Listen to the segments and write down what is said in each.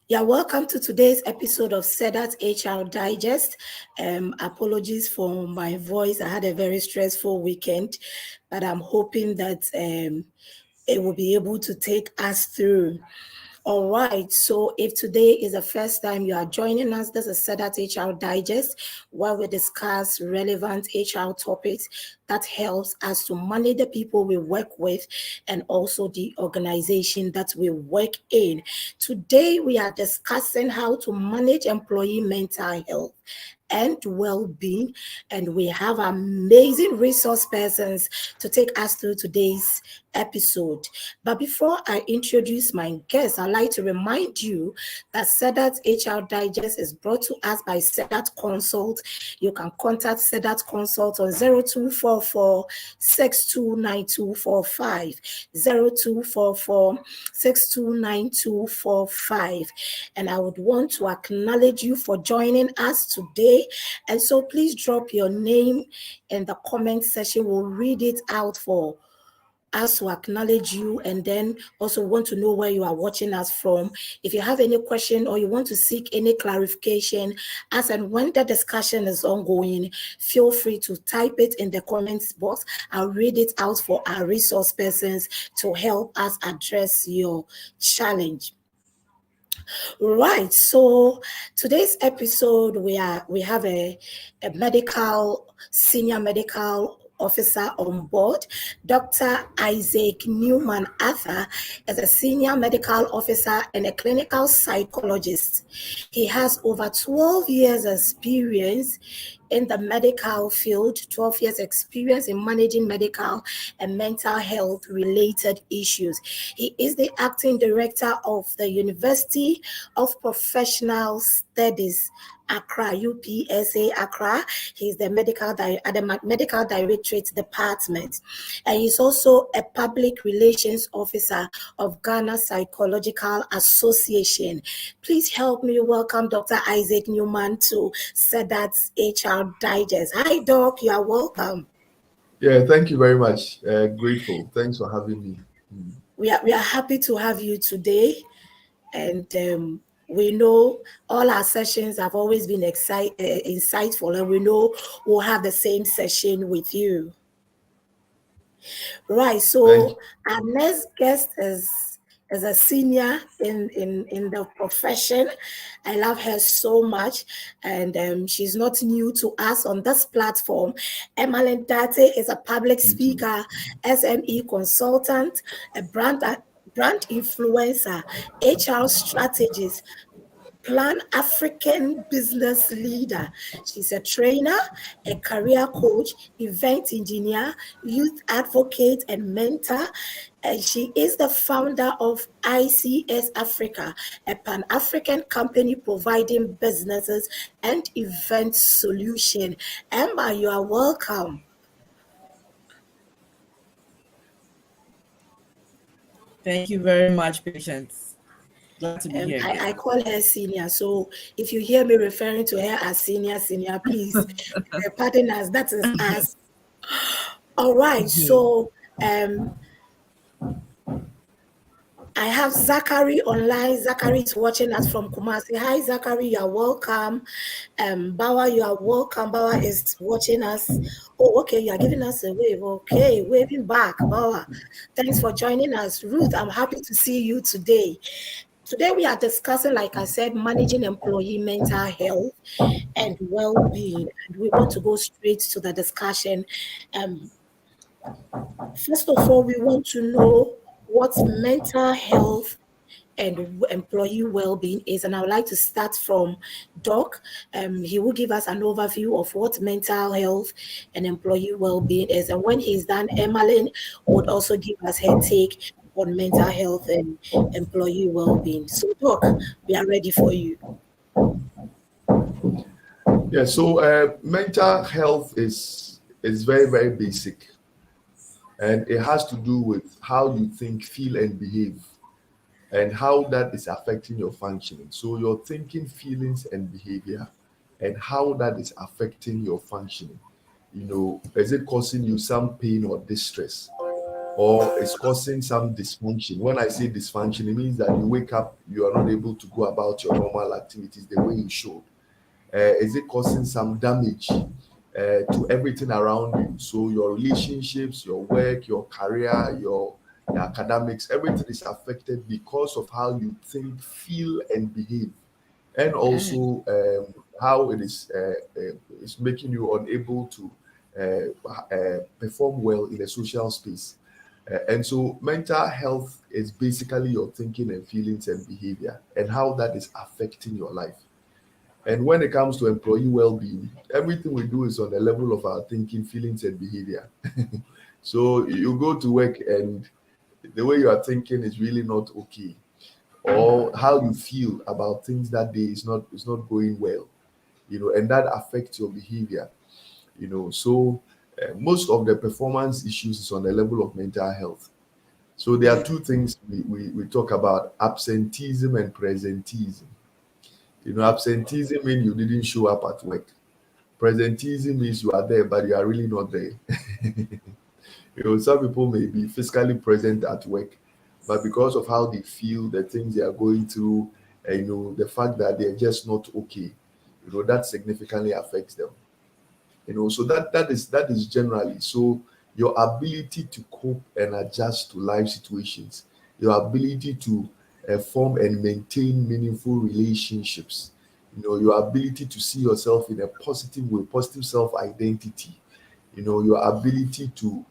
Yeah, welcome to today's episode of Sedat HR Digest. Apologies for my voice. I had a very stressful weekend, but I'm hoping that it will be able to take us through. All right, so if today is the first time you are joining us, this is Sedat HR Digest, where we discuss relevant HR topics that helps us to manage the people we work with and also the organization that we work in. Today, we are discussing how to manage employee mental health and well-being, and we have amazing resource persons to take us through today's episode. But before I introduce my guest, I'd like to remind you that Sedat HR Digest is brought to us by Sedat Consult. You can contact Sedat Consult on 0244 629245, 0244 629245. And I would want to acknowledge you for joining us today. And so please drop your name in the comment section. We'll read it out for us to acknowledge you, and then also want to know where you are watching us from. If you have any question or you want to seek any clarification as and when the discussion is ongoing, feel free to type it in the comments box. I'll read it out for our resource persons to help us address your challenge. Right. So today's episode, we have a senior medical officer on board. Dr. Isaac Newman Arthur is a senior medical officer and a clinical psychologist. He has over 12 years experience in the medical field, 12 years experience in managing medical and mental health related issues. He is the acting director of the University of Professional Studies, Accra, UPSA Accra. He's the medical directorate department, and he's also a public relations officer of Ghana Psychological Association. Please help me welcome Dr. Isaac Newman to Sedat's HR Digest. Hi, Doc. You are welcome. Yeah, thank you very much. Grateful. Thanks for having me. We are happy to have you today, and we know all our sessions have always been insightful, and we know we'll have the same session with you. Right. So our next guest is a senior in the profession. I love her so much, and she's not new to us on this platform. Emmalyn Date is a public speaker, SME consultant, a brand influencer, HR strategist, Plan African business leader. She's a trainer, a career coach, event engineer, youth advocate, and mentor. And she is the founder of ICS Africa, a Pan-African company providing businesses and event solution. Emma, you are welcome. Thank you very much, Patience. Glad to be here again. I call her senior, so if you hear me referring to her as senior, please pardon us. That is us. All right. So I have Zachary online. Zachary is watching us from Kumasi. Hi, Zachary. You are welcome. Bawa, you are welcome. Bawa is watching us. Oh, okay. You are giving us a wave. Okay. Waving back. Bawa, thanks for joining us. Ruth, I'm happy to see you today. Today we are discussing, like I said, managing employee mental health and well-being, and we want to go straight to the discussion. First of all, we want to know what mental health and employee well-being is, and I would like to start from Doc. He will give us an overview of what mental health and employee well-being is, and when he's done, Emmalyn would also give us her take on mental health and employee well-being. So, Doc, we are ready for you. Yeah, so mental health is very, very basic, and it has to do with how you think, feel, and behave, and how that is affecting your functioning. So your thinking, feelings, and behavior, and how that is affecting your functioning. Is it causing you some pain or distress? or it's causing some dysfunction. When I say dysfunction, it means that you wake up, you are not able to go about your normal activities the way you should. Is it causing some damage to everything around you? So your relationships, your work, your career, your academics, everything is affected because of how you think, feel, and behave, and also how it's making you unable to perform well in a social space. And so mental health is basically your thinking and feelings and behavior and how that is affecting your life. And when it comes to employee well-being, everything we do is on the level of our thinking, feelings, and behavior. So you go to work and the way you are thinking is really not okay, or how you feel about things that day is not going well, and that affects your behavior. So most of the performance issues is on the level of mental health. So there are two things we talk about: absenteeism and presenteeism. Absenteeism means you didn't show up at work. Presenteeism means you are there, but you are really not there. Some people may be physically present at work, but because of how they feel, the things they are going through, the fact that they're just not okay, that significantly affects them. So that is generally. So your ability to cope and adjust to life situations, your ability to form and maintain meaningful relationships, your ability to see yourself in a positive way, positive self identity, your ability to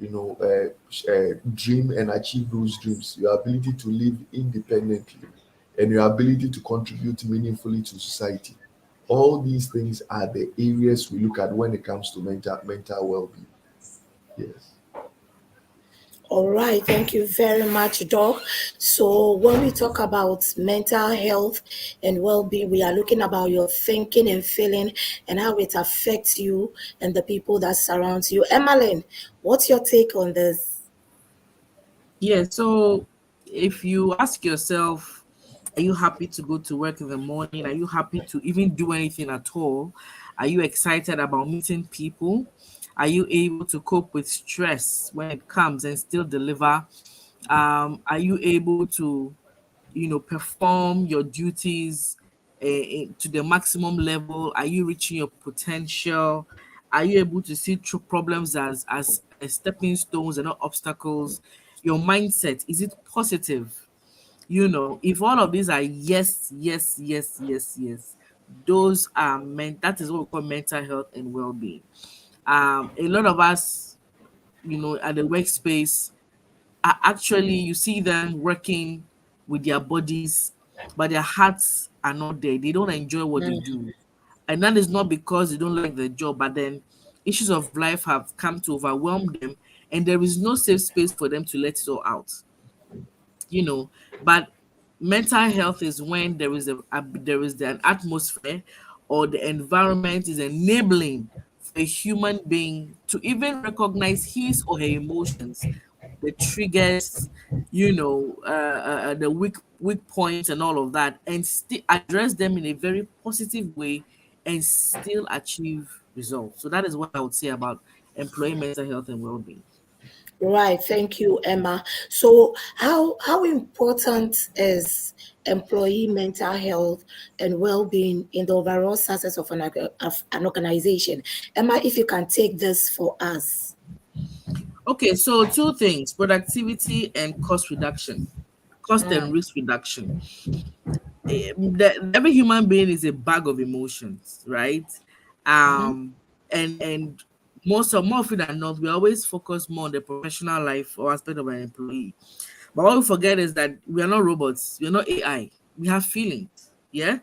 dream and achieve those dreams, your ability to live independently, and your ability to contribute meaningfully to society. All these things are the areas we look at when it comes to mental well-being. Yes. All right, thank you very much, Doc. So, when we talk about mental health and well-being, we are looking about your thinking and feeling and how it affects you and the people that surround you. Emmeline, what's your take on this? Yeah, so if you ask yourself, are you happy to go to work in the morning? Are you happy to even do anything at all? Are you excited about meeting people? Are you able to cope with stress when it comes and still deliver? Are you able to, perform your duties to the maximum level? Are you reaching your potential? Are you able to see through problems as stepping stones and not obstacles? Your mindset, is it positive? If all of these are yes, yes, yes, yes, yes, those are that is what we call mental health and well-being. A lot of us, at the workspace, are actually, you see them working with their bodies, but their hearts are not there. They don't enjoy what they do. And that is not because they don't like the job, but then issues of life have come to overwhelm them, and there is no safe space for them to let it all out. But mental health is when there is an atmosphere or the environment is enabling for a human being to even recognize his or her emotions, the triggers, the weak points and all of that, and still address them in a very positive way and still achieve results. So that is what I would say about employee mental health and well-being. Right, thank you, Emma. So, how important is employee mental health and well-being in the overall success of an organization? Emma, if you can take this for us. Okay, so two things: productivity and cost reduction, cost and risk reduction. Every human being is a bag of emotions, right? And more often than not, we always focus more on the professional life or aspect of an employee. But what we forget is that we are not robots, we are not AI. We have feelings. Yeah.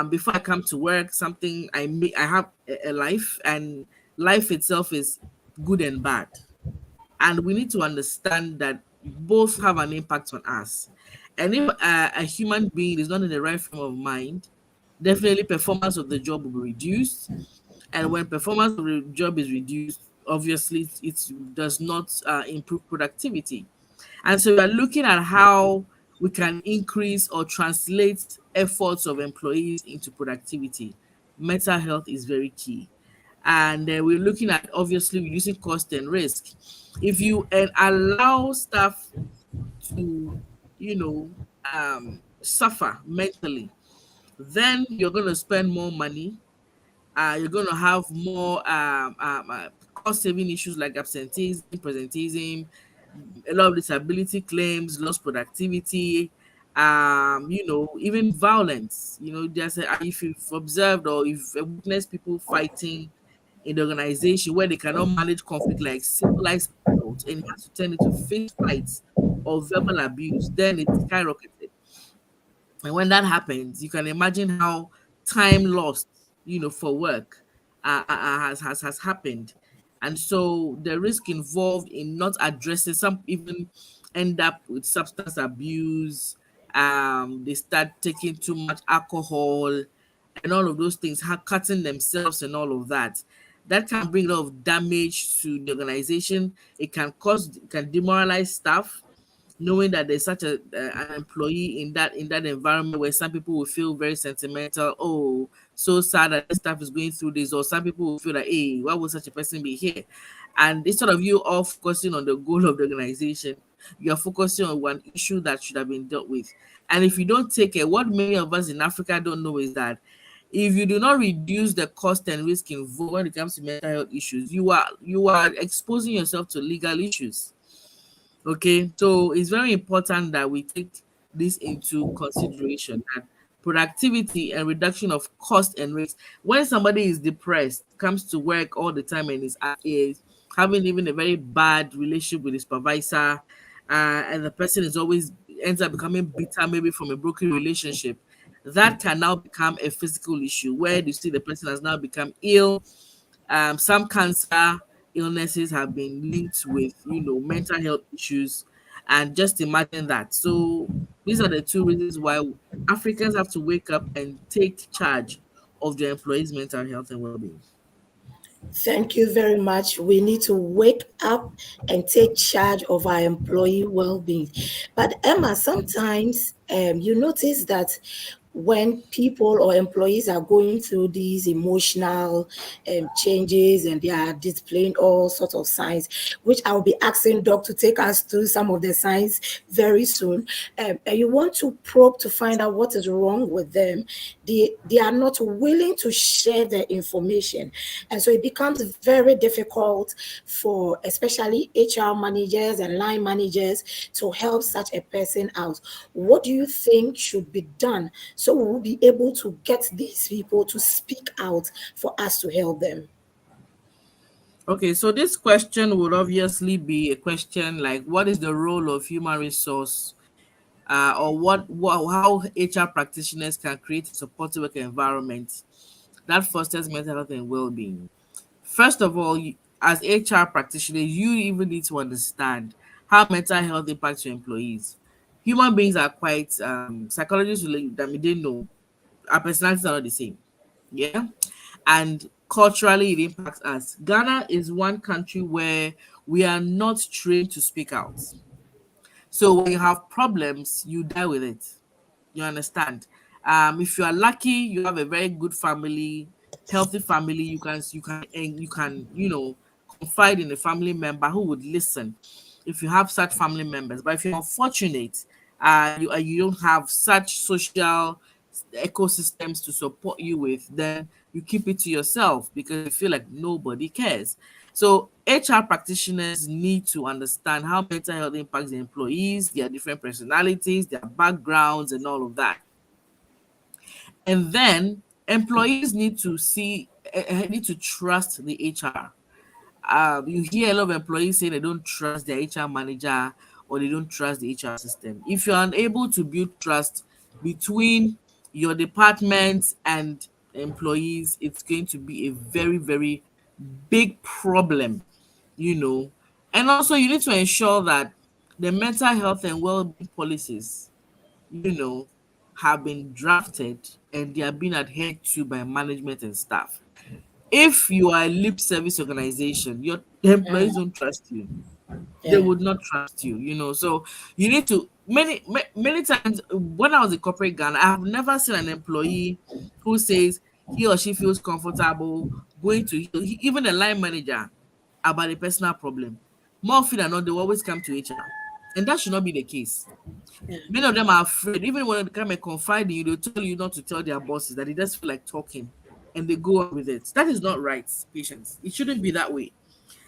Before I come to work, something I have a life, and life itself is good and bad. And we need to understand that both have an impact on us. And if a human being is not in the right frame of mind, definitely performance of the job will be reduced. And when performance of the job is reduced, obviously it does not improve productivity. And so we are looking at how we can increase or translate efforts of employees into productivity. Mental health is very key. and we're looking at obviously reducing cost and risk. If you allow staff to, you know, suffer mentally, then you're going to spend more money. You're going to have more cost saving issues like absenteeism, presenteeism, a lot of disability claims, lost productivity, even violence. There's if you've observed or if you've witnessed people fighting in the organization where they cannot manage conflict like civilized adults and it has to turn into fist fights or verbal abuse, then it's skyrocketed. And when that happens, you can imagine how time lost, for work has happened. And so the risk involved in not addressing, some even end up with substance abuse. They start taking too much alcohol and all of those things, cutting themselves and all of that. That can bring a lot of damage to the organization. It can demoralize staff, knowing that there's such an employee in that environment where some people will feel very sentimental. Oh, so sad that this staff is going through this, or some people will feel like, hey, why would such a person be here? And instead of you all focusing on the goal of the organization, you're focusing on one issue that should have been dealt with. And if you don't take it, what many of us in Africa don't know is that if you do not reduce the cost and risk involved when it comes to mental health issues, you are exposing yourself to legal issues. Okay, so it's very important that we take this into consideration, that productivity and reduction of cost and risk. When somebody is depressed, comes to work all the time and is having even a very bad relationship with his supervisor, and the person is always ends up becoming bitter, maybe from a broken relationship, that can now become a physical issue where you see the person has now become ill. Some cancer illnesses have been linked with, mental health issues, and just imagine that. So these are the two reasons why Africans have to wake up and take charge of their employees' mental health and well-being. Thank you very much. We need to wake up and take charge of our employee well-being. But Emma, sometimes you notice that when people or employees are going through these emotional changes and they are displaying all sorts of signs, which I'll be asking Doc to take us through some of the signs very soon. And you want to probe to find out what is wrong with them. They are not willing to share the information. And so it becomes very difficult for especially HR managers and line managers to help such a person out. What do you think should be done so we will be able to get these people to speak out for us to help them? Okay, so this question would obviously be a question like, what is the role of human resource, or how HR practitioners can create a supportive work environment that fosters mental health and well-being? First of all, as HR practitioners, you even need to understand how mental health impacts your employees. Human beings are quite psychologists they know our personalities are not the same. Yeah. And culturally it impacts us. Ghana is one country where we are not trained to speak out. So when you have problems, you deal with it. You understand? If you are lucky, you have a very good family, healthy family. You can confide in a family member who would listen. If you have such family members, but if you're unfortunate, you don't have such social ecosystems to support you with, then you keep it to yourself because you feel like nobody cares. So HR practitioners need to understand how mental health impacts the employees, their different personalities, their backgrounds, and all of that. And then employees need to trust the HR. You hear a lot of employees say they don't trust their HR manager or they don't trust the HR system. If you're unable to build trust between your department and employees, it's going to be a very, very big problem, you know. And also, you need to ensure that the mental health and well-being policies, you know, have been drafted and they are being adhered to by management and staff. If you are a lip service organization, your employees don't trust you. They Yeah. would not trust you, you know. So you need to many times when I was in corporate Ghana, I have never seen an employee who says he or she feels comfortable going to heal even a line manager about a personal problem. More often than not, they will always come to HR. And that should not be the case. Yeah. Many of them are afraid, even when they come and confide in you, they'll tell you not to tell their bosses, that they just feel like talking and they go on with it. That is not right, patients. It shouldn't be that way.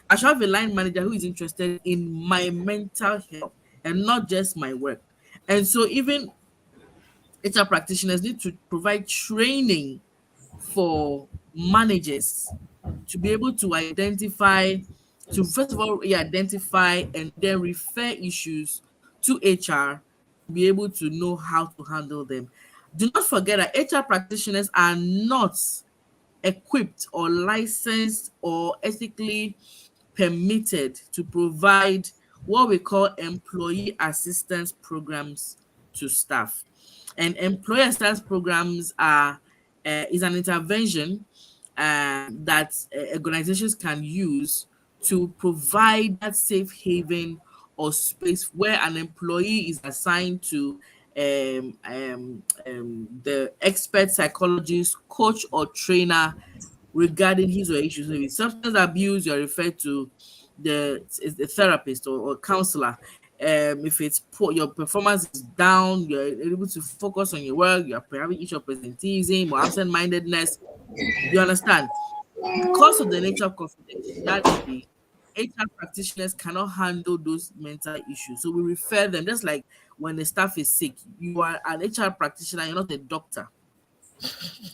I should have a line manager who is interested in my mental health and not just my work. And so even HR practitioners need to provide training for managers to be able to identify, to first of all identify and then refer issues to HR to be able to know how to handle them. Do not forget that HR practitioners are not equipped or licensed or ethically permitted to provide what we call employee assistance programs to staff. And employee assistance programs are is an intervention that organizations can use to provide that safe haven or space where an employee is assigned to the expert psychologist, coach, or trainer regarding his or her issues. So if it's substance abuse, you're referred to the therapist or counselor. If it's poor, your performance is down, you're able to focus on your work, you're having issue of presenteeism or absent-mindedness. You understand? Because of the nature of confidentiality, HR practitioners cannot handle those mental issues. So we refer them, just like when the staff is sick, you are an HR practitioner, you're not a doctor.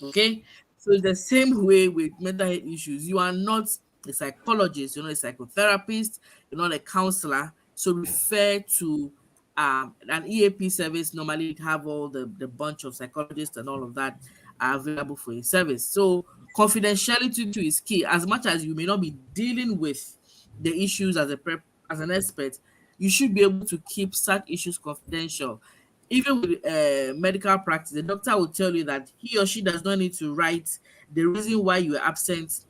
Okay? So it's the same way with mental health issues. You are not a psychologist, you're not a psychotherapist, you're not a counselor. So refer to an EAP service. Normally have all the bunch of psychologists and all of that are available for your service. So confidentiality too is key. As much as you may not be dealing with the issues as an expert, you should be able to keep such issues confidential. Even with medical practice, the doctor will tell you that he or she does not need to write the reason why you were absent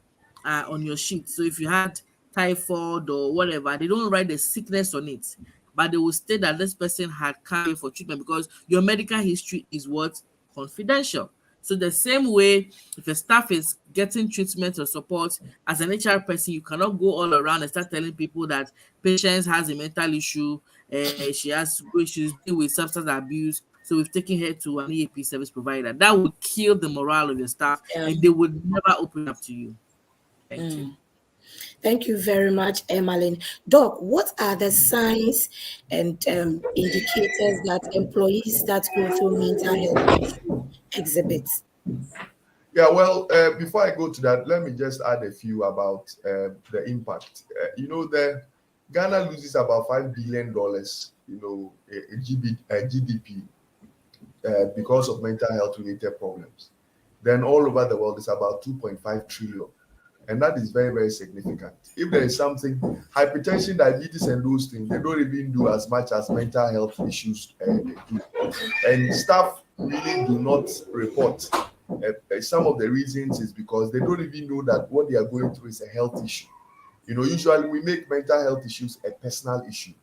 on your sheet. So if you had typhoid or whatever, they don't write the sickness on it, but they will state that this person had come here for treatment because your medical history is what? Confidential. So the same way, if a staff is getting treatment or support, as an HR person, you cannot go all around and start telling people that patient has a mental issue, she has issues deal with substance abuse, so we've taken her to an EAP service provider. That would kill the morale of your staff, Yeah. and they would never open up to you. Thank you. Thank you very much, Emmeline. Doc, what are the signs and indicators that employees that go through mental health issue exhibit? Yeah, well, before I go to that, let me just add a few about the impact. The Ghana loses about $5 billion, GDP, because of mental health related problems. Then all over the world, it's about 2.5 trillion. And that is very, very significant. If there is something, hypertension, diabetes, and those things, they don't even do as much as mental health issues they do. And staff really do not report. Some of the reasons is because they don't even know that what they are going through is a health issue. Usually we make mental health issues a personal issue.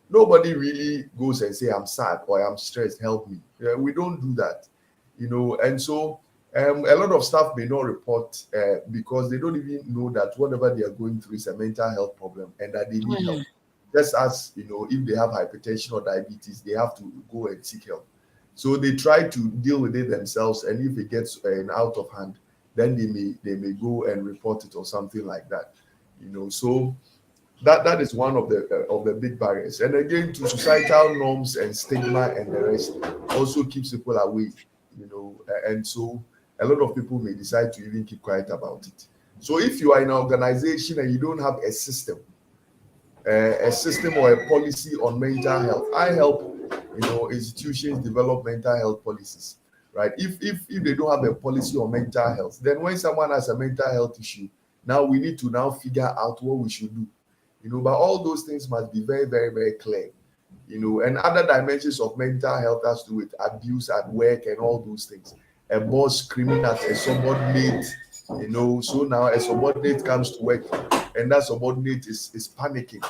Nobody really goes and say, I'm sad or I'm stressed, help me. We don't do that, and so a lot of staff may not report because they don't even know that whatever they are going through is a mental health problem and that they need help. Just as, if they have hypertension or diabetes, they have to go and seek help. So they try to deal with it themselves, and if it gets out of hand, then they may go and report it or something like that. So that is one of the big barriers. And again, to societal norms and stigma and the rest also keeps people away. And so a lot of people may decide to even keep quiet about it. So if you are in an organization and you don't have a system or a policy on mental health, I help institutions develop mental health policies, right? If they don't have a policy on mental health, then when someone has a mental health issue, now we need to now figure out what we should do. But all those things must be very, very, very clear. And other dimensions of mental health has to do with abuse at work and all those things. A boss screaming at a subordinate, so now a subordinate comes to work and that subordinate is panicking.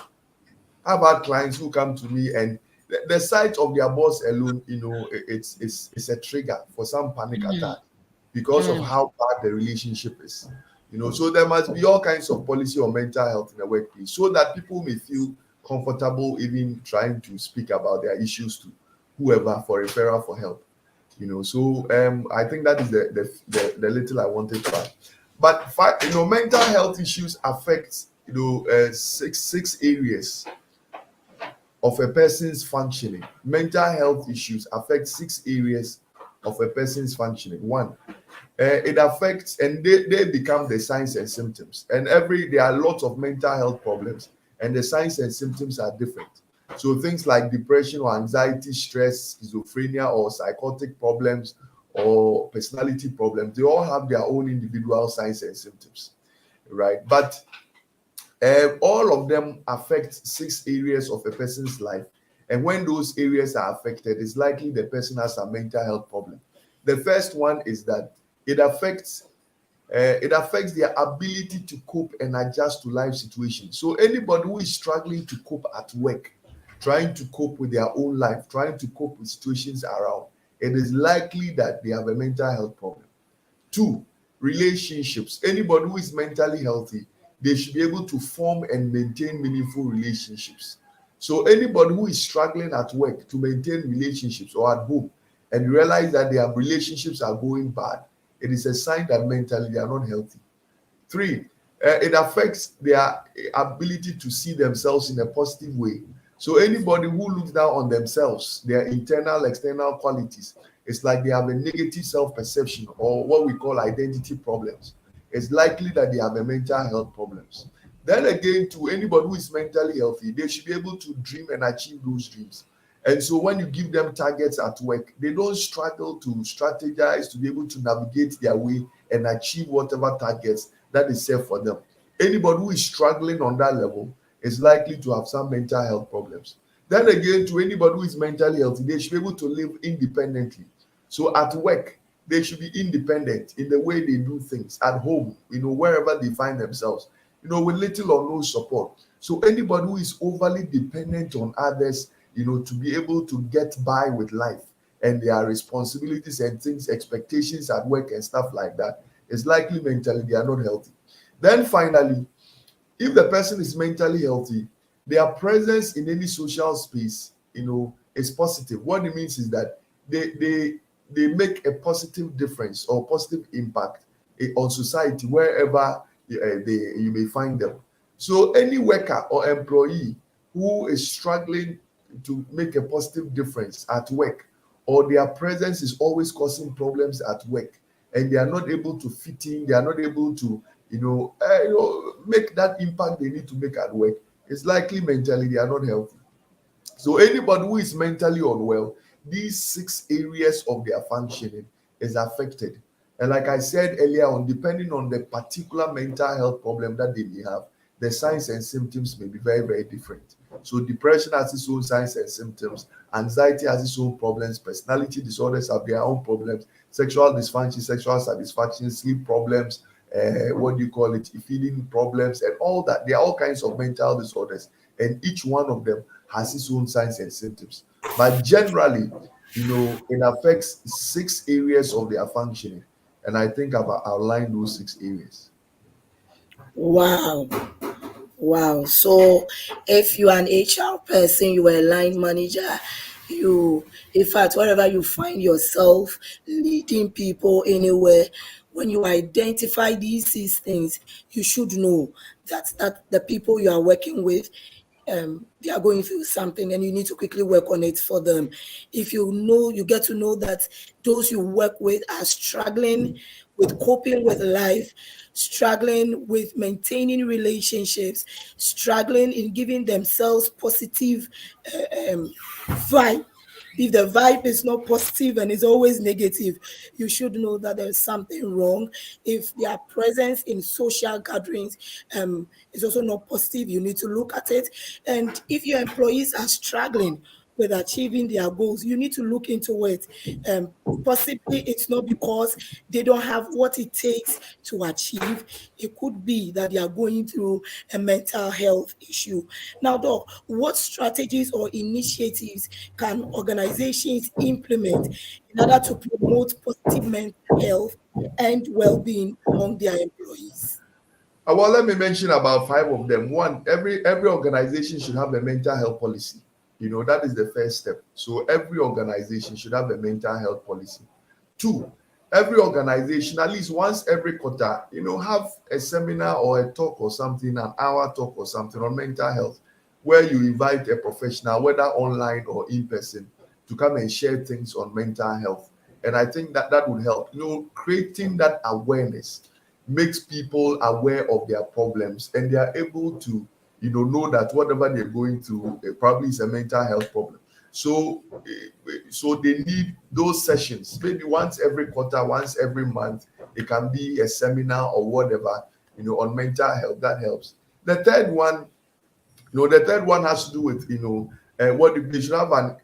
I've had clients who come to me and the sight of their boss alone, it's a trigger for some panic attack because of how bad the relationship is. So there must be all kinds of policy on mental health in the workplace so that people may feel comfortable even trying to speak about their issues to whoever for referral for help. So I think that is the little I wanted to add. But mental health issues affect six areas of a person's functioning. Mental health issues affect 6 areas of a person's functioning. One, it affects, and they become the signs and symptoms. And there are lots of mental health problems, and the signs and symptoms are different. So things like depression or anxiety, stress, schizophrenia, or psychotic problems, or personality problems, they all have their own individual signs and symptoms, right? But all of them affect 6 areas of a person's life. And when those areas are affected, it's likely the person has a mental health problem. The first one is that it affects their ability to cope and adjust to life situations. So anybody who is struggling to cope at work, trying to cope with their own life, trying to cope with situations around, it is likely that they have a mental health problem. 2, relationships. Anybody who is mentally healthy, they should be able to form and maintain meaningful relationships. So anybody who is struggling at work to maintain relationships or at home and realize that their relationships are going bad, it is a sign that mentally they are not healthy. 3, it affects their ability to see themselves in a positive way. So anybody who looks down on themselves, their internal, external qualities, it's like they have a negative self-perception or what we call identity problems. It's likely that they have a mental health problems. Then again, to anybody who is mentally healthy, they should be able to dream and achieve those dreams. And so when you give them targets at work, they don't struggle to strategize to be able to navigate their way and achieve whatever targets that is set for them. Anybody who is struggling on that level is likely to have some mental health problems. Then again, to anybody who is mentally healthy, they should be able to live independently. So at work, they should be independent in the way they do things. At home, wherever they find themselves, with little or no support. So anybody who is overly dependent on others, to be able to get by with life and their responsibilities and things, expectations at work and stuff like that, is likely mentally they are not healthy. Then finally, if the person is mentally healthy, their presence in any social space, is positive. What it means is that they make a positive difference or positive impact on society wherever you may find them. So any worker or employee who is struggling to make a positive difference at work, or their presence is always causing problems at work, and they are not able to fit in, they are not able to make that impact they need to make at work, it's likely mentally they are not healthy. So anybody who is mentally unwell, these 6 areas of their functioning is affected. And like I said earlier on, depending on the particular mental health problem that they may have, the signs and symptoms may be very, very different. So depression has its own signs and symptoms, anxiety has its own problems, personality disorders have their own problems, sexual dysfunction, sexual satisfaction, sleep problems, feeding problems, and all that. There are all kinds of mental disorders, and each one of them has its own signs and symptoms. But generally, it affects 6 areas of their functioning. And I think I've outlined those 6 areas. Wow. Wow. So if you are an HR person, you are a line manager, in fact, wherever you find yourself leading people anywhere, when you identify these 6 things, you should know that the people you are working with, they are going through something and you need to quickly work on it for them. If you get to know that those you work with are struggling with coping with life, struggling with maintaining relationships, struggling in giving themselves positive vibe. If the vibe is not positive and is always negative, you should know that there's something wrong. If their presence in social gatherings is also not positive, you need to look at it. And if your employees are struggling with achieving their goals, you need to look into it. Possibly it's not because they don't have what it takes to achieve. It could be that they are going through a mental health issue. Now, Doc, what strategies or initiatives can organizations implement in order to promote positive mental health and well-being among their employees? Well, let me mention about 5 of them. One, every organization should have a mental health policy. That is the first step. So every organization should have a mental health policy. Two, every organization, at least once every quarter, have a seminar or a talk or something, an hour talk or something on mental health, where you invite a professional, whether online or in person, to come and share things on mental health. And I think that would help. Creating that awareness makes people aware of their problems, and they are able to know that whatever they're going through, probably is a mental health problem. So they need those sessions, maybe once every quarter, once every month. It can be a seminar or whatever, on mental health. That helps. The third one has to do with what they should have, an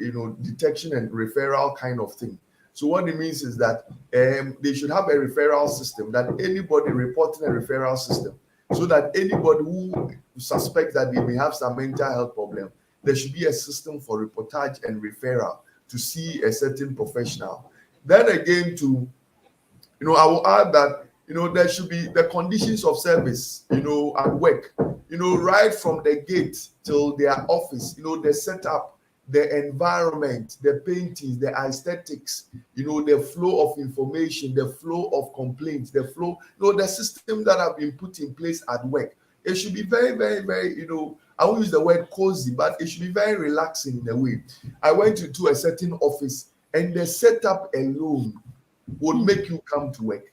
detection and referral kind of thing. So what it means is that they should have a referral system, that anybody reporting a referral system, so that anybody who suspects that they may have some mental health problem, there should be a system for reportage and referral to see a certain professional. Then again, I will add that there should be the conditions of service at work, right from the gate till their office, the setup, the environment, the paintings, the aesthetics, the flow of information, the flow of complaints, the system that have been put in place at work. It should be very, very, very, I won't use the word cozy, but it should be very relaxing in a way. I went to a certain office, and the setup alone would make you come to work.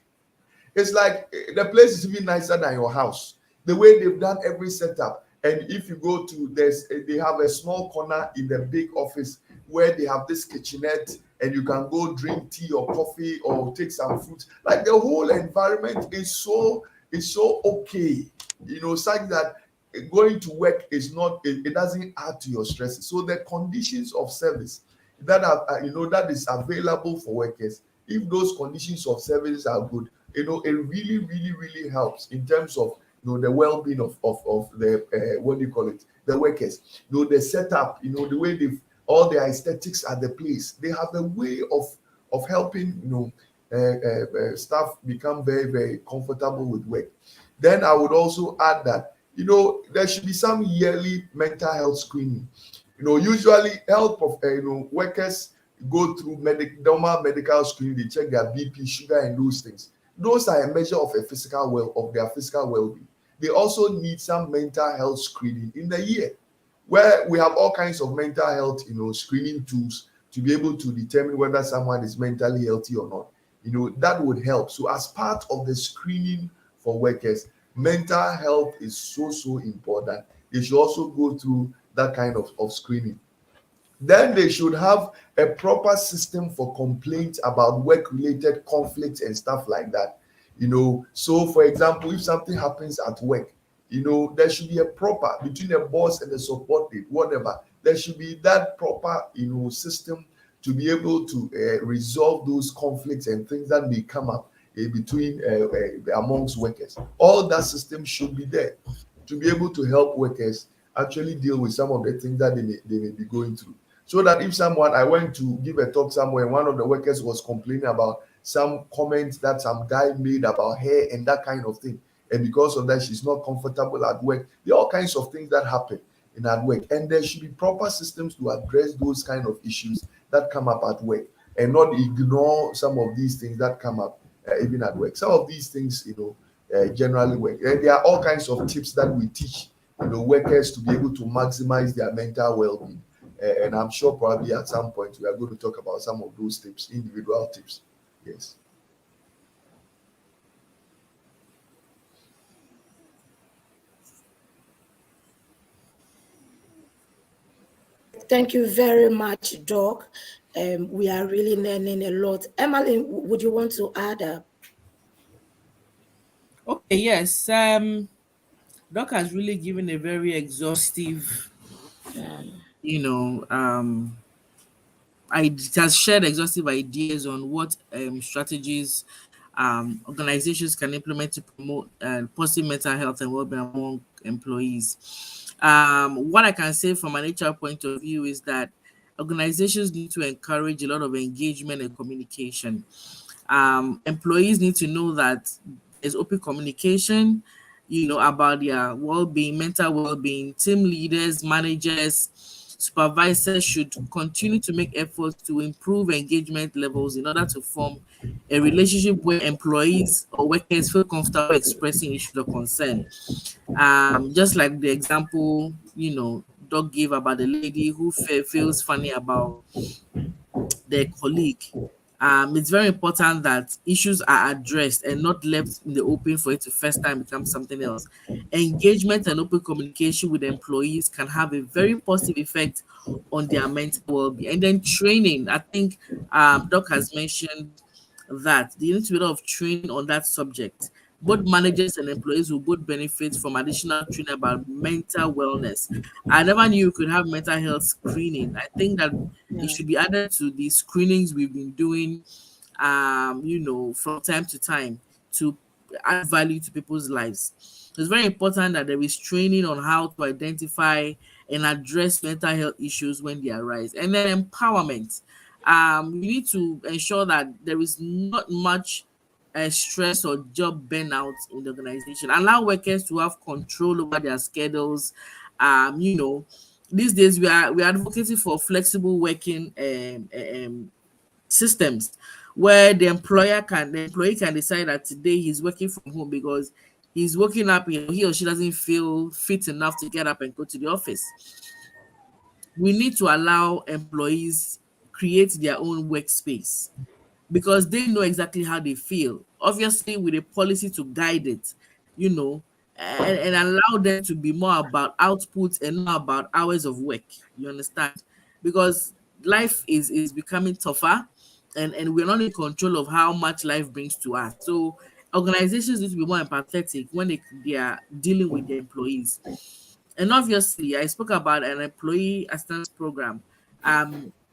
It's like the place is even nicer than your house. The way they've done every setup. And if you go to they have a small corner in the big office where they have this kitchenette, and you can go drink tea or coffee or take some fruit. Like the whole environment is so okay, such that going to work is not, it doesn't add to your stress. So the conditions of service that are that is available for workers, if those conditions of service are good, it really, really, really helps in terms of the well-being of the what do you call it, the workers. The setup, the way they've all the aesthetics at the place, they have a way of helping staff become very, very comfortable with work. Then I would also add that there should be some yearly mental health screening. Usually workers go through normal medical screening. They check their BP, sugar, and those things. Those are a measure of their physical well-being. They also need some mental health screening in the year, where we have all kinds of mental health screening tools to be able to determine whether someone is mentally healthy or not. That would help. So as part of the screening for workers, mental health is so important. They should also go through that kind of screening. Then they should have a proper system for complaints about work-related conflicts and stuff like that. So for example, if something happens at work, there should be a proper, between the boss and the support lead, whatever, there should be that proper, system to be able to resolve those conflicts and things that may come up between amongst workers. All that system should be there to be able to help workers actually deal with some of the things that they may be going through. So that if I went to give a talk somewhere, and one of the workers was complaining about some comments that some guy made about her and that kind of thing, and because of that, she's not comfortable at work. There are all kinds of things that happen at work, and there should be proper systems to address those kind of issues that come up at work, and not ignore some of these things that come up even at work. Some of these things, generally work. And there are all kinds of tips that we teach, workers to be able to maximize their mental well-being. And I'm sure probably at some point we are going to talk about some of those tips, individual tips. Yes. Thank you very much, Doc. We are really learning a lot. Emily, would you want to add? Okay, yes. Doc has really given a very exhaustive, it has shared exhaustive ideas on what strategies organizations can implement to promote positive mental health and well-being among employees. What I can say from an HR point of view is that organizations need to encourage a lot of engagement and communication. Employees need to know that there's open communication, about their well-being, mental well-being. Team leaders, managers, supervisors should continue to make efforts to improve engagement levels in order to form a relationship where employees or workers feel comfortable expressing issues or concern. Just like the example, Doc gave about the lady who feels funny about their colleague. It's very important that issues are addressed and not left in the open for it to first time become something else. Engagement and open communication with employees can have a very positive effect on their mental well-being. And then training, I think Doc has mentioned that there needs to be a lot of training on that subject. Both managers and employees will both benefit from additional training about mental wellness. I never knew you could have mental health screening. I think that it Yeah. should be added to the screenings we've been doing, from time to time to add value to people's lives. It's very important that there is training on how to identify and address mental health issues when they arise. And then empowerment. We need to ensure that there is not much stress or job burnout in the organization. Allow workers to have control over their schedules. These days we are advocating for flexible working systems where the employee can decide that today he's working from home because he's waking up, he or she doesn't feel fit enough to get up and go to the office. We need to allow employees create their own workspace because they know exactly how they feel. Obviously, with a policy to guide it, and allow them to be more about output and not about hours of work. You understand? Because life is becoming tougher, and we're not in control of how much life brings to us. So organizations need to be more empathetic when they are dealing with their employees. And obviously, I spoke about an employee assistance program.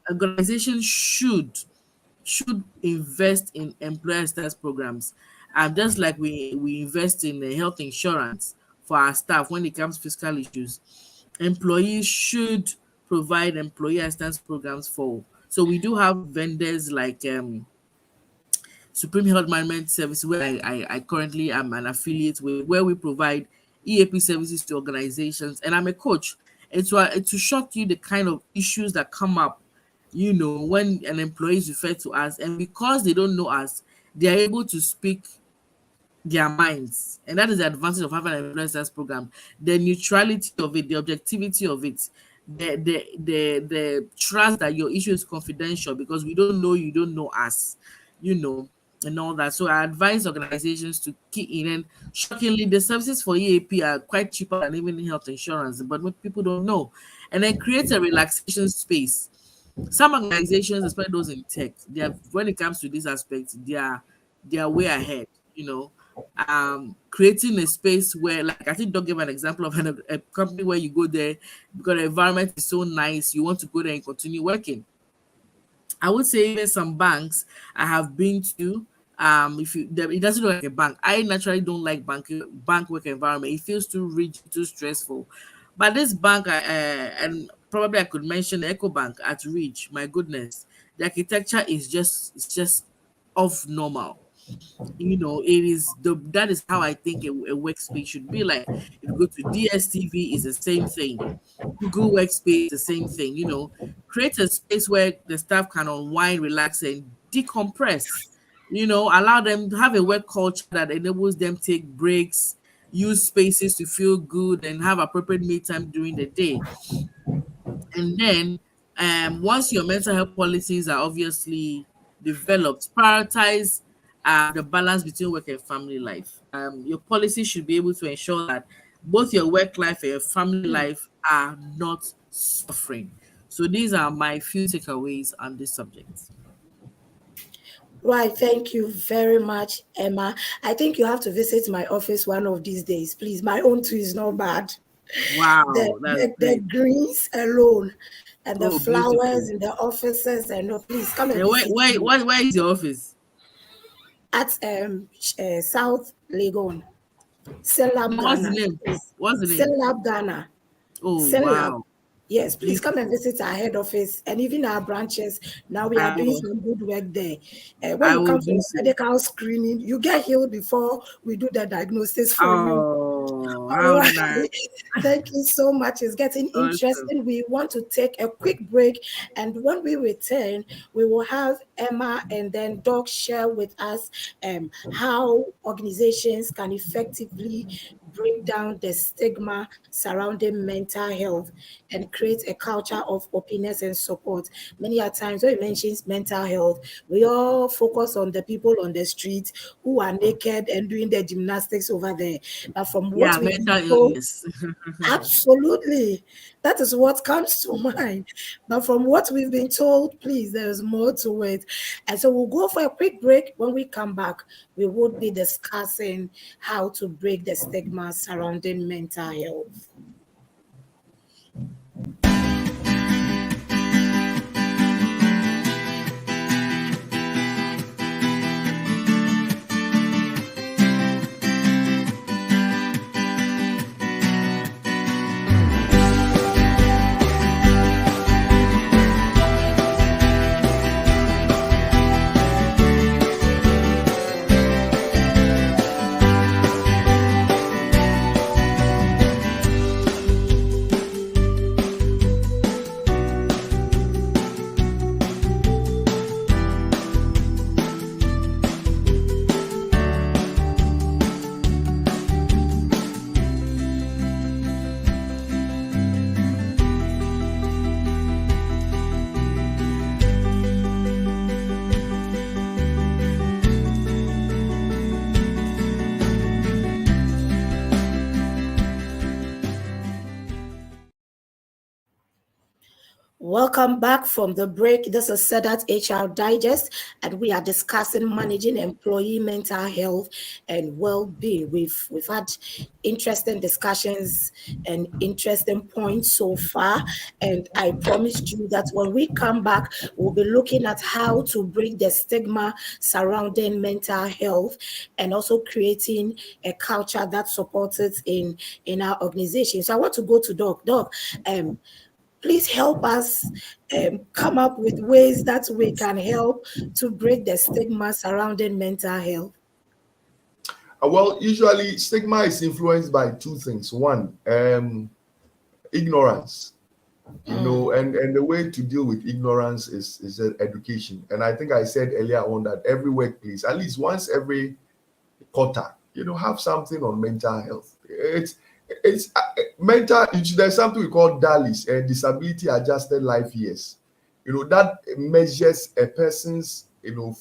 Organizations should invest in employer assistance programs. Just like we invest in health insurance for our staff when it comes to fiscal issues, employees should provide employee assistance programs for. So we do have vendors like Supreme Health Management Service, where I currently am an affiliate with, where we provide EAP services to organizations, and I'm a coach. And to shock you the kind of issues that come up, when an employee is referred to us, and because they don't know us, they are able to speak their minds. And that is the advantage of having an employee assistance program. The neutrality of it, the objectivity of it, the trust that your issue is confidential because we don't know you, don't know us, you know, and all that. So I advise organizations to key in. And shockingly, the services for EAP are quite cheaper than even health insurance, but what people don't know. And then create a relaxation space. Some organizations, especially those in tech, when it comes to this aspect, they are way ahead, creating a space where, like I think Doug gave an example of a company where you go there because the environment is so nice, you want to go there and continue working. I would say even some banks I have been to, it doesn't look like a bank. I naturally don't like bank work environment. It feels too rigid, too stressful. But this bank, and probably I could mention Echo Bank at Reach. My goodness, the architecture is just off normal. That is how I think a workspace should be like. If you go to DSTV, it's the same thing. Google Workspace, the same thing. Create a space where the staff can unwind, relax, and decompress. Allow them to have a work culture that enables them to take breaks, use spaces to feel good, and have appropriate me time during the day. And then, once your mental health policies are obviously developed, prioritize the balance between work and family life. Your policy should be able to ensure that both your work life and your family life are not suffering. So these are my few takeaways on this subject. Right, thank you very much, Emma. I think you have to visit my office one of these days, please. My own too is not bad. Wow, that's The great. greens alone and the Oh, flowers beautiful. in the offices, and please come and And where, visit where, me where, where is your office? at South Legon, Sinlab What's the Ghana. name? Please. What's the name? Sinlab Ghana. Oh, Sinlab. wow. Yes, please come and Beautiful. visit our head office and even our branches. Now we are I doing will, some good work there. When I you will come for do your so. medical screening, you get healed before we do the diagnosis for you. Oh, Oh, All how right. nice. Thank you so much. It's getting Awesome. interesting. We want to take a quick break. And when we return, we will have Emma and then Doc share with us how organizations can effectively break down the stigma surrounding mental health and create a culture of openness and support. Many a times when it mentions mental health, we all focus on the people on the street who are naked and doing the gymnastics over there. But from what Yeah, we've mental been told, illness. absolutely, that is what comes to mind. But from what we've been told, please, there's more to it. And so we'll go for a quick break. When we come back, we would be discussing how to break the stigma surrounding mental health. Welcome back from the break. This is Sedat HR Digest, and we are discussing managing employee mental health and well-being. We've had interesting discussions and interesting points so far, and I promised you that when we come back, we'll be looking at how to break the stigma surrounding mental health and also creating a culture that supports it in our organization. So I want to go to Doc. Doc, please help us come up with ways that we can help to break the stigma surrounding mental health. Well, usually stigma is influenced by two things. One, ignorance. And the way to deal with ignorance is education. And I think I said earlier on that every workplace, at least once every quarter, have something on mental health. It's mental. There's something we call DALYs, disability adjusted life years. That measures a person's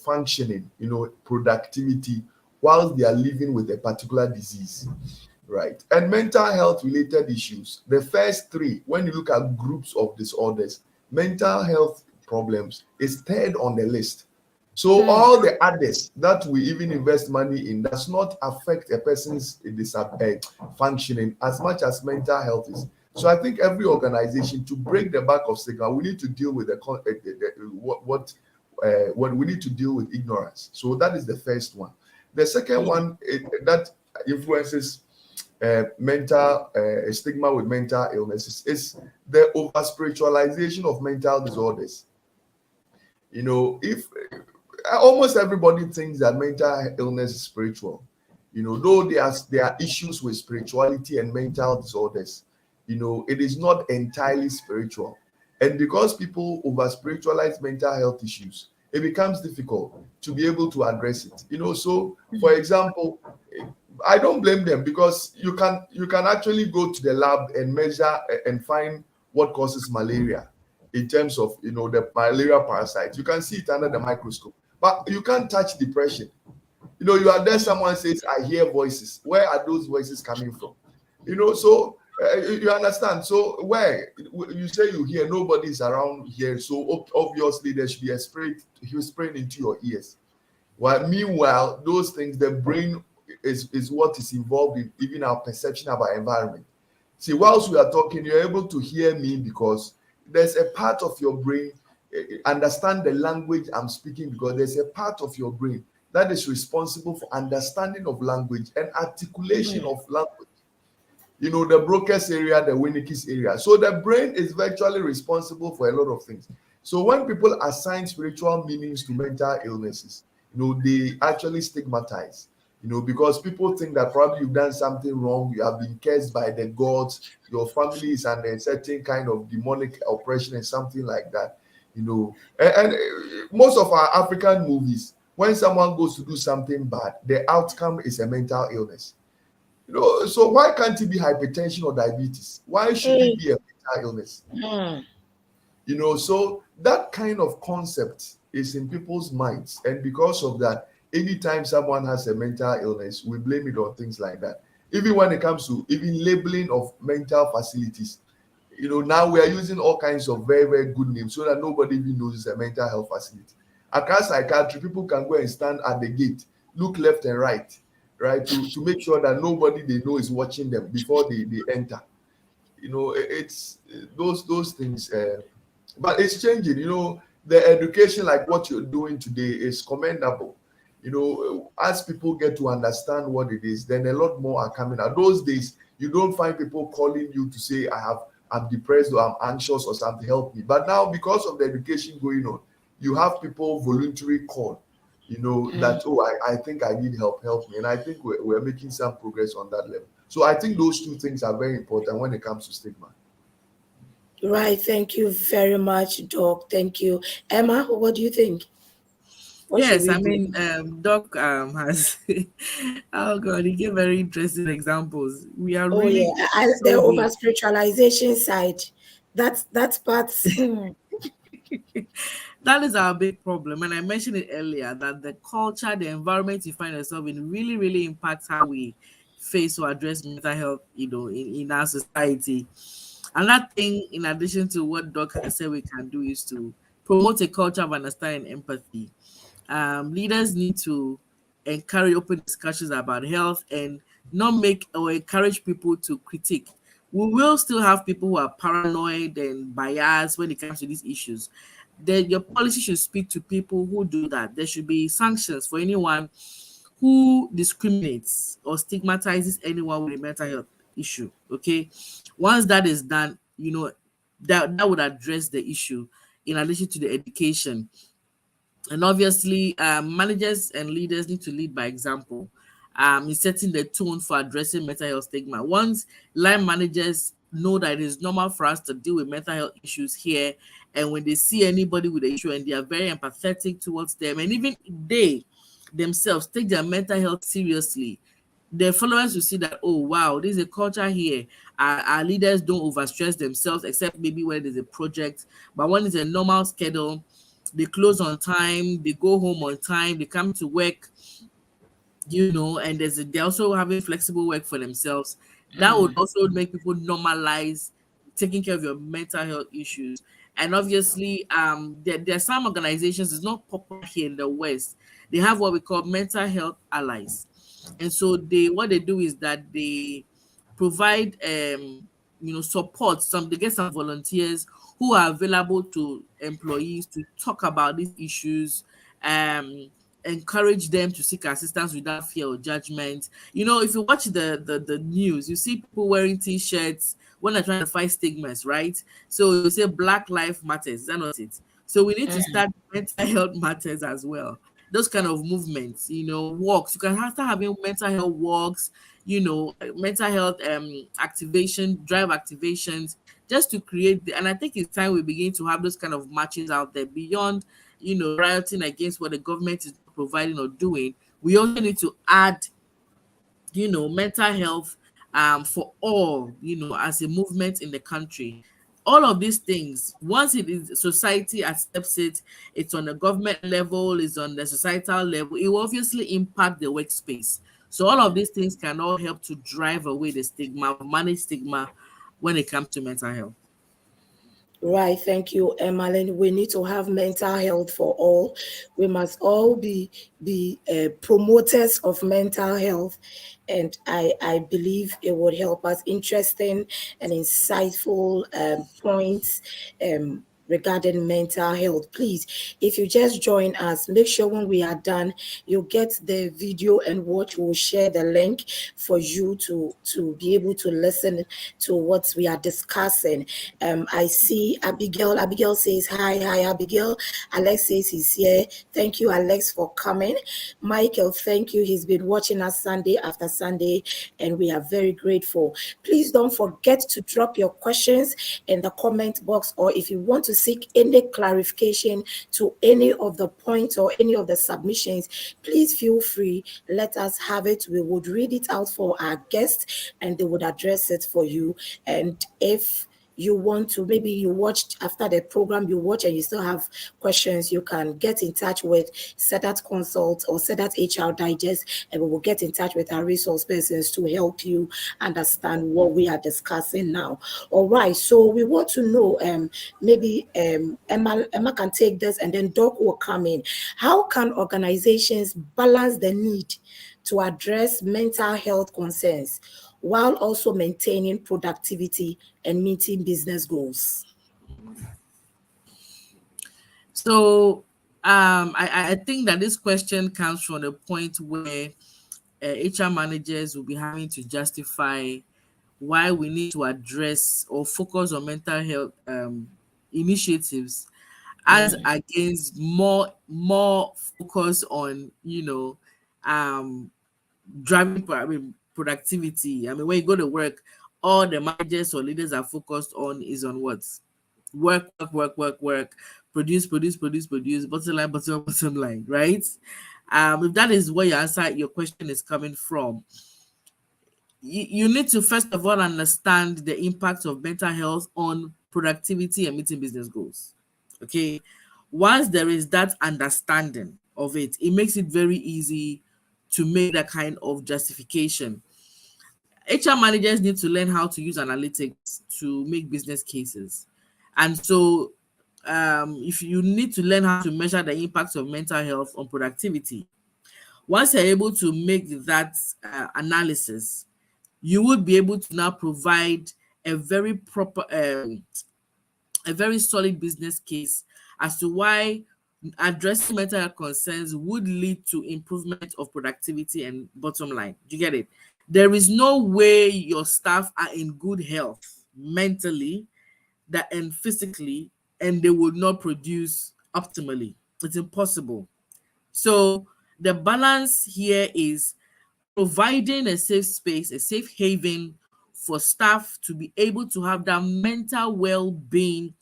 functioning, productivity whilst they are living with a particular disease, right? And mental health related issues, the first three, when you look at groups of disorders, mental health problems is third on the list. So all the others that we even invest money in does not affect a person's functioning as much as mental health is. So I think every organization, to break the back of stigma, we need to deal with what we need to deal with ignorance. So that is the first one. The second one that influences mental stigma with mental illnesses is the over spiritualization of mental disorders. If almost everybody thinks that mental illness is spiritual, though there are issues with spirituality and mental disorders, it is not entirely spiritual. And because people over spiritualize mental health issues, it becomes difficult to be able to address it. So for example, I don't blame them, because you can actually go to the lab and measure and find what causes malaria in terms of the malaria parasite. You can see it under the microscope, but you can't touch depression. You are there, someone says, I hear voices. Where are those voices coming from? So you understand. So where you say you hear, nobody's around here, so obviously there should be a spirit whispering into your ears. Meanwhile, those things, the brain is what is involved in even our perception of our environment. See, whilst we are talking, you're able to hear me because there's a part of your brain understand the language I'm speaking, because there's a part of your brain that is responsible for understanding of language and articulation of language. The Broca's area, the Wernicke's area. So the brain is virtually responsible for a lot of things. So when people assign spiritual meanings to mental illnesses, they actually stigmatize. because people think that probably you've done something wrong, you have been cursed by the gods, your family is under a certain kind of demonic oppression and something like that. And most of our African movies, when someone goes to do something bad, the outcome is a mental illness. So why can't it be hypertension or diabetes? Why should it be a mental illness? So that kind of concept is in people's minds, and because of that, anytime someone has a mental illness, we blame it on things like that. Even when it comes to even labeling of mental facilities, now we are using all kinds of very, very good names so that nobody even knows it's a mental health facility. Across psychiatry, people can go and stand at the gate, look left and right, to make sure that nobody they know is watching them before they enter. It's those things. But it's changing. The education, like what you're doing today, is commendable. As people get to understand what it is, then a lot more are coming out. Those days, you don't find people calling you to say, I'm depressed or I'm anxious or something, help me. But now, because of the education going on, you have people voluntarily call, that, I think I need help me. And I think we're making some progress on that level. So I think those two things are very important when it comes to stigma. Right. Thank you very much, Doc. Thank you. Emma, what do you think? Yes, I mean, Doc has, oh God, he gave very interesting examples. We are really the over spiritualization side. That's part. That is our big problem. And I mentioned it earlier that the culture, the environment you find yourself in really, really impacts how we face or address mental health, in our society. And that thing, in addition to what Doc has said we can do, is to promote a culture of understanding and empathy. Leaders need to encourage open discussions about health and not make or encourage people to critique. We will still have people who are paranoid and biased when it comes to these issues. Then your policy should speak to people who do that. There should be sanctions for anyone who discriminates or stigmatizes anyone with a mental health issue. Okay, once that is done, that would address the issue in addition to the education. And obviously, managers and leaders need to lead by example in setting the tone for addressing mental health stigma. Once line managers know that it is normal for us to deal with mental health issues here, and when they see anybody with an issue and they are very empathetic towards them, and even they themselves take their mental health seriously, their followers will see that, oh wow, there's a culture here. Our leaders don't overstress themselves, except maybe when there's a project. But when it's a normal schedule, they close on time, they go home on time, they come to work, and they're also having flexible work for themselves. That would also make people normalize taking care of your mental health issues. And obviously, there are some organizations, it's not popular here in the West. They have what we call mental health allies. And so what they do is that they provide support. They get some volunteers who are available to employees to talk about these issues, encourage them to seek assistance without fear or judgment. If you watch the news, you see people wearing t-shirts when they're trying to fight stigmas, right? So you say Black Lives Matters, is that not it? So we need to start mental health matters as well. Those kind of movements, walks. You can start having mental health walks, mental health activation, drive activations, just to create and I think it's time we begin to have those kind of marches out there beyond, rioting against what the government is providing or doing. We also need to add, mental health for all, as a movement in the country. All of these things, once it is society accepts it, it's on the government level, it's on the societal level, it will obviously impact the workspace. So all of these things can all help to drive away the stigma, manage stigma when it comes to mental health. Right, thank you, Emmeline. We need to have mental health for all. We must all be promoters of mental health, and I believe it would help us. Interesting and insightful points. regarding mental health. Please, if you just join us, make sure when we are done, you get the video and watch. We'll share the link for you to be able to listen to what we are discussing. I see Abigail. Abigail says hi, Abigail. Alex says he's here. Thank you, Alex, for coming. Michael, thank you. He's been watching us Sunday after Sunday, and we are very grateful. Please don't forget to drop your questions in the comment box, or if you want to seek any clarification to any of the points or any of the submissions, please feel free. Let us have it. We would read it out for our guests and they would address it for you. And if you want to, maybe you watched after the program, you watch and you still have questions, you can get in touch with Sedat Consult or Sedat HR Digest, and we will get in touch with our resource persons to help you understand what we are discussing now. All right, so we want to know, maybe Emma can take this and then Doc will come in. How can organizations balance the need to address mental health concerns while also maintaining productivity and meeting business goals? So I think that this question comes from the point where HR managers will be having to justify why we need to address or focus on mental health initiatives as against more focus on driving productivity. I mean, when you go to work, all the managers or leaders are focused on is on what? Work, produce, bottom line, right? If that is where your question is coming from, you need to first of all understand the impact of mental health on productivity and meeting business goals. Okay, once there is that understanding of it, it makes it very easy to make that kind of justification. HR managers need to learn how to use analytics to make business cases. And so if you need to learn how to measure the impact of mental health on productivity, once you're able to make that analysis, you would be able to now provide a very proper, a very solid business case as to why addressing mental health concerns would lead to improvement of productivity and bottom line. Do you get it? There is no way your staff are in good health mentally and physically, and they will not produce optimally. It's impossible. So the balance here is providing a safe space, a safe haven for staff to be able to have that mental well-being,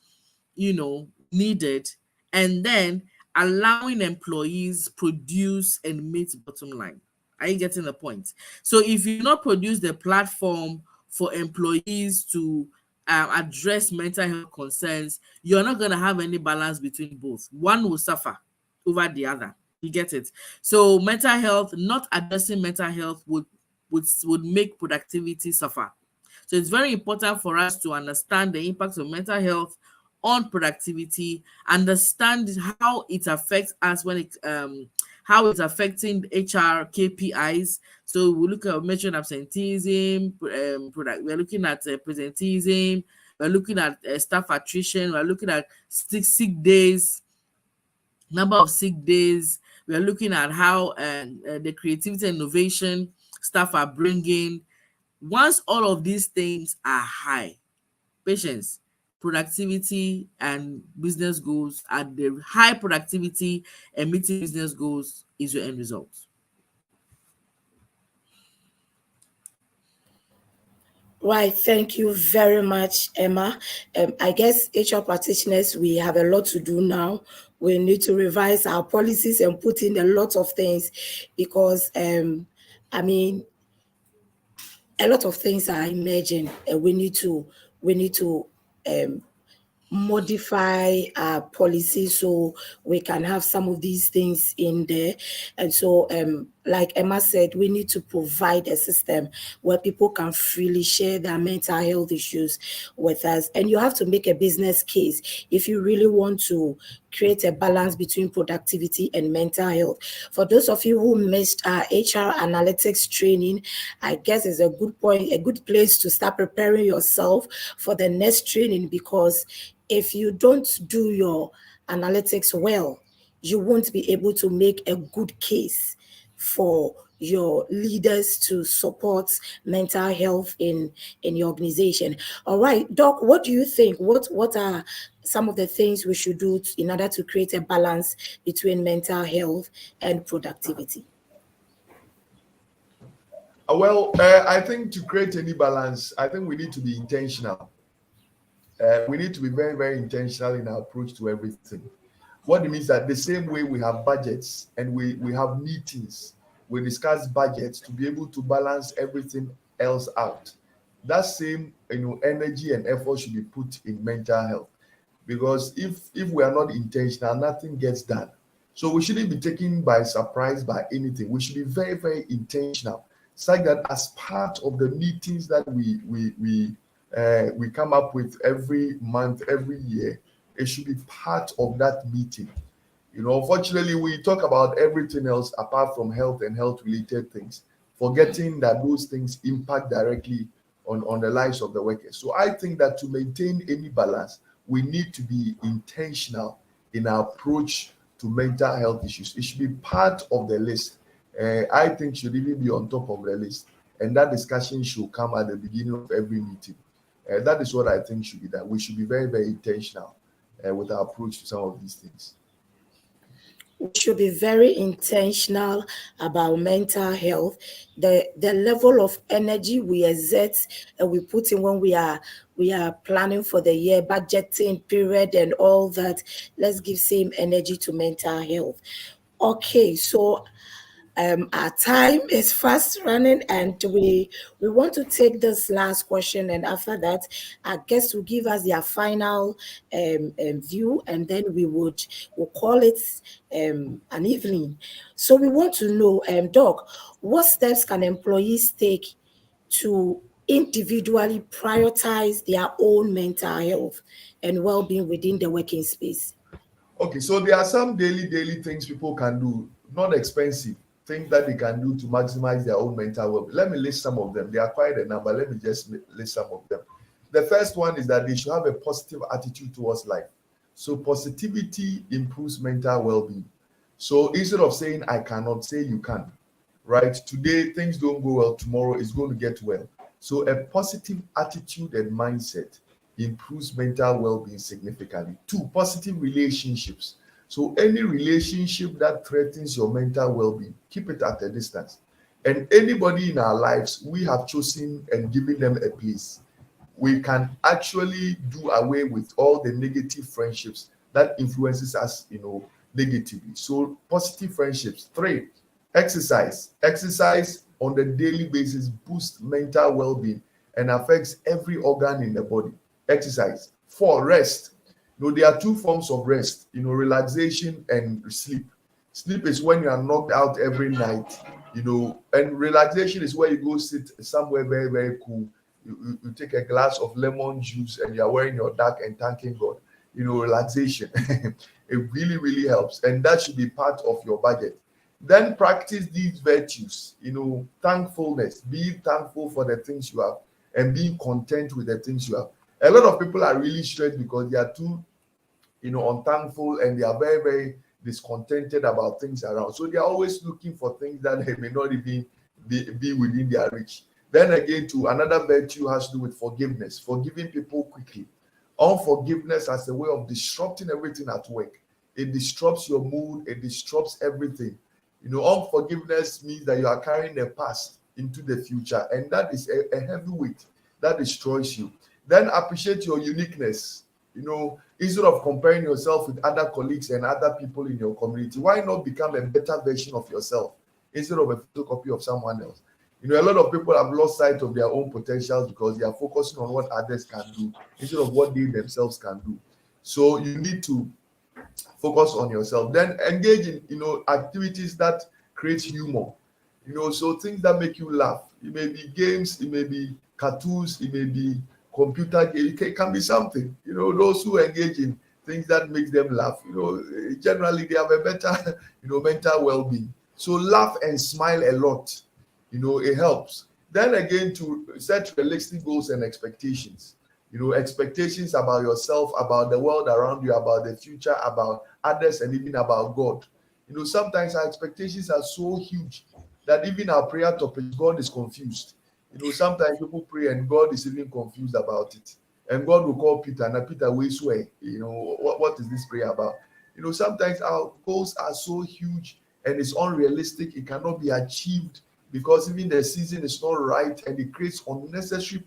needed, and then allowing employees produce and meet bottom line. Are you getting the point? So if you not produce the platform for employees to address mental health concerns, you're not going to have any balance between both. One will suffer over the other. You get it? So mental health, not addressing mental health would make productivity suffer. So it's very important for us to understand the impact of mental health on productivity, understand how it affects us when it how it's affecting HR KPIs. So we look at mention absenteeism, we're looking at presenteeism, we're looking at staff attrition, we're looking at sick days, number of sick days. We're looking at how the creativity and innovation staff are bringing. Once all of these things are high, patience, productivity and business goals at the high productivity and meeting business goals is your end result. Right, thank you very much, Emma. I guess HR practitioners, we have a lot to do now. We need to revise our policies and put in a lot of things because, I mean, a lot of things are emerging, and we need to modify our policy so we can have some of these things in there. And so like Emma said, we need to provide a system where people can freely share their mental health issues with us. And you have to make a business case if you really want to create a balance between productivity and mental health. For those of you who missed our HR analytics training, I guess it's a good point, a good place to start preparing yourself for the next training, because if you don't do your analytics well, you won't be able to make a good case for your leaders to support mental health in your organization. All right, Doc, what do you think? What are some of the things we should do in order to create a balance between mental health and productivity? I think to create any balance, I think we need to be intentional. We need to be very, very intentional in our approach to everything. What it means that the same way we have budgets and we have meetings, we discuss budgets to be able to balance everything else out. That same energy and effort should be put in mental health, because if we are not intentional, nothing gets done. So we shouldn't be taken by surprise by anything. We should be very, very intentional, such that as part of the meetings that we come up with every month, every year, it should be part of that meeting. Unfortunately, we talk about everything else apart from health and health related things, forgetting that those things impact directly on the lives of the workers. So I think that to maintain any balance, we need to be intentional in our approach to mental health issues. It should be part of the list. I think should even be on top of the list. And that discussion should come at the beginning of every meeting. That is what I think should be done. We should be very, very intentional with our approach to some of these things. We should be very intentional about mental health. The level of energy we exert and we put in when we are planning for the year, budgeting period and all that. Let's give same energy to mental health. Okay, so our time is fast running, and we want to take this last question, and after that our guests will give us their final view, and then we'll call it an evening. So we want to know, Doc, what steps can employees take to individually prioritize their own mental health and well-being within the working space? Okay, so there are some daily things people can do, not expensive, things that they can do to maximize their own mental well-being. Let me list some of them. They are quite a number. Let me just list some of them. The first one is that they should have a positive attitude towards life. So positivity improves mental well-being. So instead of saying I cannot, say you can. Right? Today things don't go well, tomorrow it's going to get well. So a positive attitude and mindset improves mental well-being significantly. 2, positive relationships. So any relationship that threatens your mental well-being, keep it at a distance. And anybody in our lives, we have chosen and given them a place. We can actually do away with all the negative friendships that influences us, negatively. So positive friendships. 3, exercise. Exercise on the daily basis boosts mental well-being and affects every organ in the body. Exercise. 4, rest. There are 2 forms of rest, relaxation and sleep. Sleep is when you are knocked out every night, and relaxation is where you go sit somewhere very, very cool. You take a glass of lemon juice and you are wearing your dark and thanking God. Relaxation. It really, really helps. And that should be part of your budget. Then practice these virtues, thankfulness, be thankful for the things you have and being content with the things you have. A lot of people are really stressed because they are too, unthankful, and they are very, very discontented about things around. So they are always looking for things that they may not even be within their reach. Then again, another virtue has to do with forgiveness, forgiving people quickly. Unforgiveness as a way of disrupting everything at work. It disrupts your mood, it disrupts everything. Unforgiveness means that you are carrying the past into the future, and that is a heavy weight that destroys you. Then appreciate your uniqueness. Instead of comparing yourself with other colleagues and other people in your community, why not become a better version of yourself instead of a photocopy of someone else? A lot of people have lost sight of their own potentials because they are focusing on what others can do instead of what they themselves can do. So you need to focus on yourself. Then engage in activities that create humor. So things that make you laugh. It may be games, it may be cartoons, it may be computer game. It can be something. Those who engage in things that makes them laugh, generally they have a better, mental well-being. So laugh and smile a lot. It helps. Then again, to set realistic goals and expectations. Expectations about yourself, about the world around you, about the future, about others, and even about God. Sometimes our expectations are so huge that even our prayer topic, God is confused. Sometimes people pray and God is even confused about it. And God will call Peter, and Peter will swear, what is this prayer about? Sometimes our goals are so huge and it's unrealistic. It cannot be achieved because even the season is not right, and it creates unnecessary,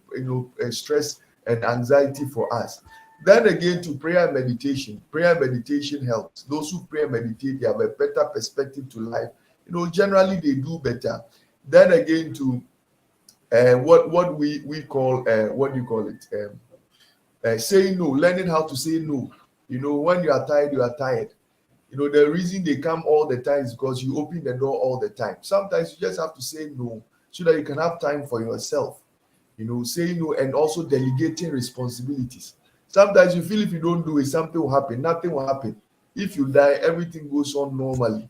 stress and anxiety for us. Then again, to prayer and meditation. Prayer and meditation helps. Those who pray and meditate, they have a better perspective to life. Generally they do better. Then again, to what we call what do you call it? Saying no, learning how to say no. When you are tired, you are tired. The reason they come all the time is because you open the door all the time. Sometimes you just have to say no so that you can have time for yourself. Saying no, and also delegating responsibilities. Sometimes you feel if you don't do it, something will happen. Nothing will happen. If you die, everything goes on normally.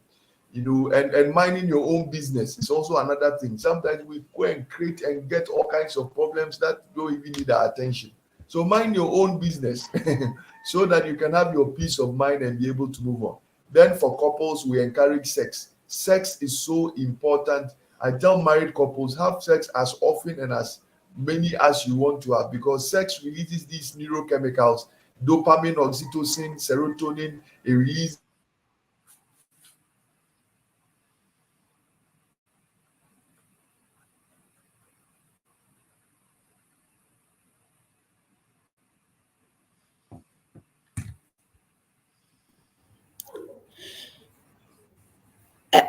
And minding your own business is also another thing. Sometimes we go and create and get all kinds of problems that don't even need our attention. So mind your own business so that you can have your peace of mind and be able to move on. Then for couples, we encourage sex. Sex is so important. I tell married couples, have sex as often and as many as you want to have, because sex releases these neurochemicals, dopamine, oxytocin, serotonin. It releases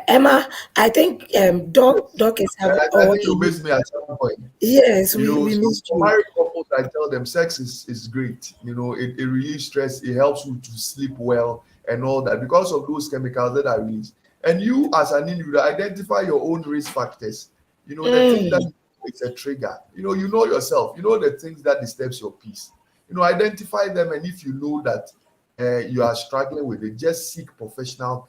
Emma, I think Doc is having. I Oh, think okay. you missed me at some point. Yes, we So missed for you. married couples, I tell them sex is great. It relieves stress, it helps you to sleep well and all that because of those chemicals that are released. And you, as an individual, identify your own risk factors. The thing that Mm, it's a trigger. You know yourself. You know the things that disturbs your peace. Identify them, and if you know that you are struggling with it, just seek professional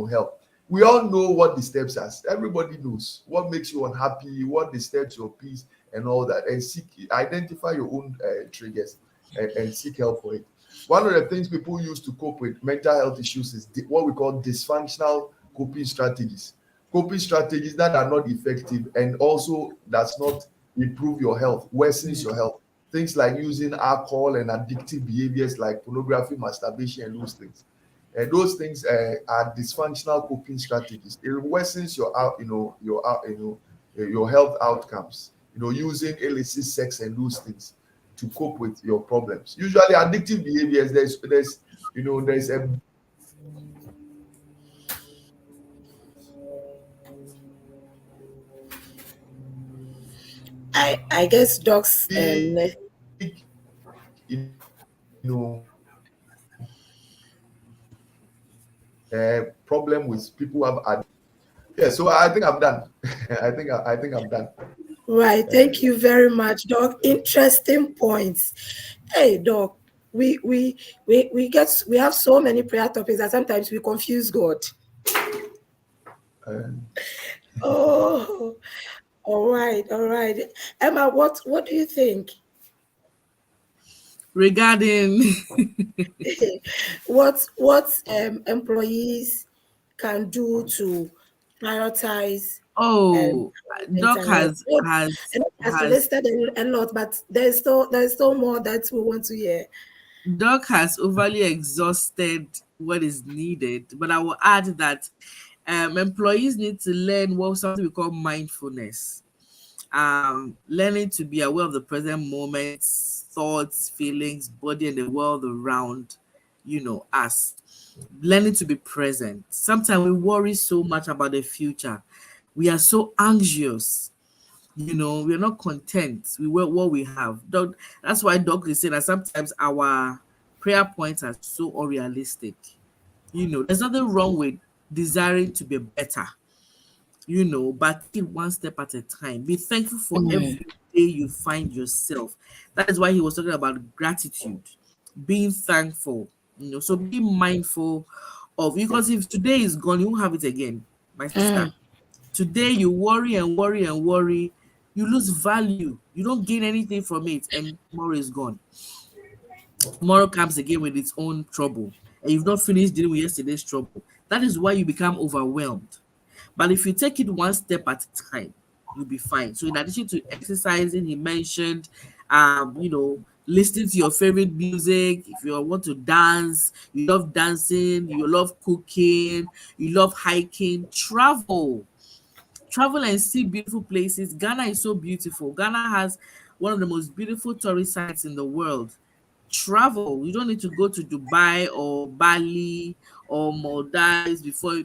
help. We all know what disturbs us. Everybody knows what makes you unhappy, what disturbs your peace, and all that. And identify your own triggers and seek help for it. One of the things people use to cope with mental health issues is what we call dysfunctional coping strategies. Coping strategies that are not effective and also does not improve your health, worsens your health. Things like using alcohol and addictive behaviors like pornography, masturbation, and those things. And those things are dysfunctional coping strategies. It worsens your health outcomes. Using illicit sex and those things to cope with your problems. Usually, addictive behaviors. There's a I guess Doc's big, you know, problem with people who have. Yeah, so I think I'm done. I think I'm done. right. Thank you very much, Doc. Interesting points. Hey, Doc. We have so many prayer topics that sometimes we confuse God. Uh, Oh, all right, all right. Emma, what do you think? Regarding What employees can do to prioritize um, oh, Doc mental health? And has has listed a lot, but there's still more that we want to hear. Doc has overly exhausted what is needed, but I will add that employees need to learn what something we call mindfulness. Learning to be aware of the present moments, thoughts, feelings, body, and the world around, us. Learning to be present. Sometimes we worry so much about the future. We are so anxious. We're not content with what we have. That's why Doc is saying that sometimes our prayer points are so unrealistic. There's nothing wrong with desiring to be better. but take it one step at a time. Be thankful for Mm, every day you find yourself. That is why he was talking about gratitude, being thankful. So be mindful of, because if today is gone, you won't have it again, my sister. mm, Today you worry and worry and worry, you lose value. You don't gain anything from it, and tomorrow is gone. Tomorrow comes again with its own trouble, and you've not finished dealing with yesterday's trouble. That is why you become overwhelmed. But if you take it one step at a time, you'll be fine. So in addition to exercising, he mentioned, listening to your favorite music. If you want to dance, you love dancing, you love cooking, you love hiking, travel and see beautiful places. Ghana is so beautiful. Ghana has one of the most beautiful tourist sites in the world. Travel. You don't need to go to Dubai or Bali or Maldives before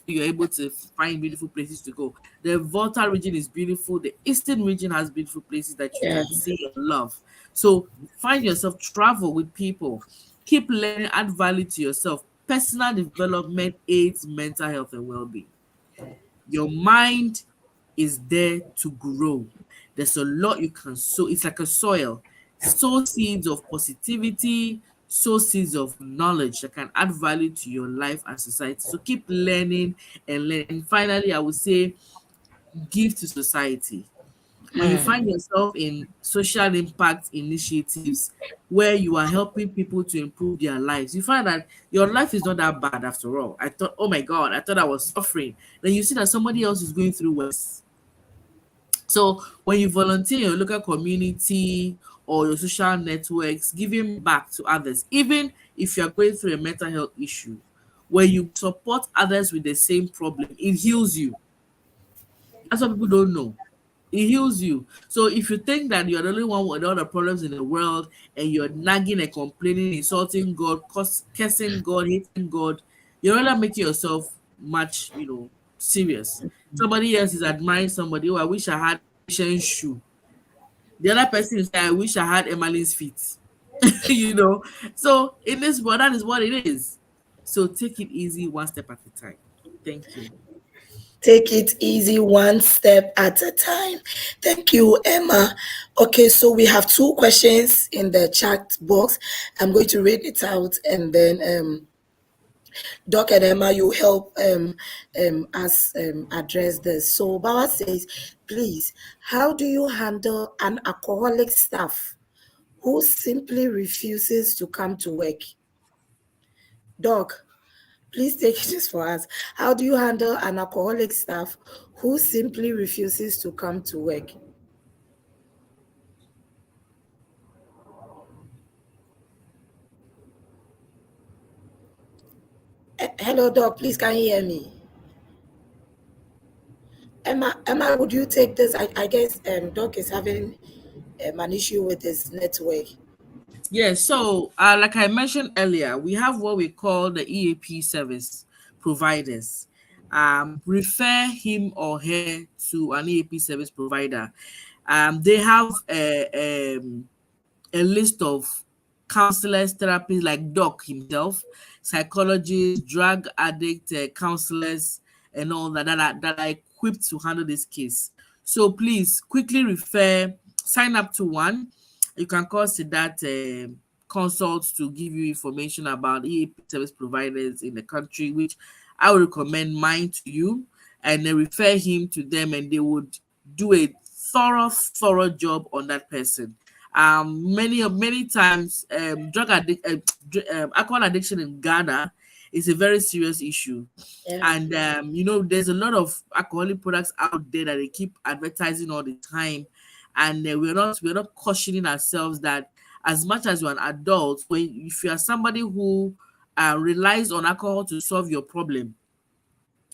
you're able to find beautiful places to go. The Volta region is beautiful. The Eastern region has beautiful places that you yeah. can see and love. So find yourself, travel with people, keep learning, add value to yourself. Personal development aids mental health and well-being. Your mind is there to grow. There's a lot you can sow. It's like a soil. Sow seeds of positivity, sow seeds of knowledge that can add value to your life and society. So keep learning and learning. And finally, I would say give to society. When you Mm, find yourself in social impact initiatives where you are helping people to improve their lives, you find that your life is not that bad after all. I thought, oh my God, I thought I was suffering. Then you see that somebody else is going through worse. So when you volunteer in your local community or your social networks, giving back to others, even if you are going through a mental health issue, when you support others with the same problem, it heals you. That's what people don't know. It heals you. So if you think that you're the only one with all the problems in the world and you're nagging and complaining, insulting God, cursing God, hating God, you're rather making yourself much, serious. Somebody else is admiring somebody. Oh, I wish I had Patience shoe. The other person is saying, I wish I had Emmeline's feet. you know. So in this world, that is what it is. So take it easy, one step at a time. Thank you. take it easy, one step at a time. Thank you, Emma. Okay, so we have two questions in the chat box. I'm going to read it out, and then Doc and Emma, you help us address this. So Bawa says, please, how do you handle an alcoholic staff who simply refuses to come to work? Doc, please take this for us. How do you handle an alcoholic staff who simply refuses to come to work? Hello, Doc. Please, can you hear me? Emma, would you take this? I guess Doc is having an issue with his network. Yeah, so like I mentioned earlier, we have what we call the EAP service providers. Refer him or her to an EAP service provider. They have a list of counselors, therapists like Doc himself, psychologists, drug addict counselors, and all that are equipped to handle this case. So please quickly sign up to one. You can call that consult to give you information about EAP service providers in the country, which I would recommend mine to you, and then refer him to them, and they would do a thorough job on that person. Many times, alcohol addiction in Ghana is a very serious issue, Yeah. and there's a lot of alcoholic products out there that they keep advertising all the time, and we're not cautioning ourselves that as much as you're an adult, if you are somebody who relies on alcohol to solve your problem,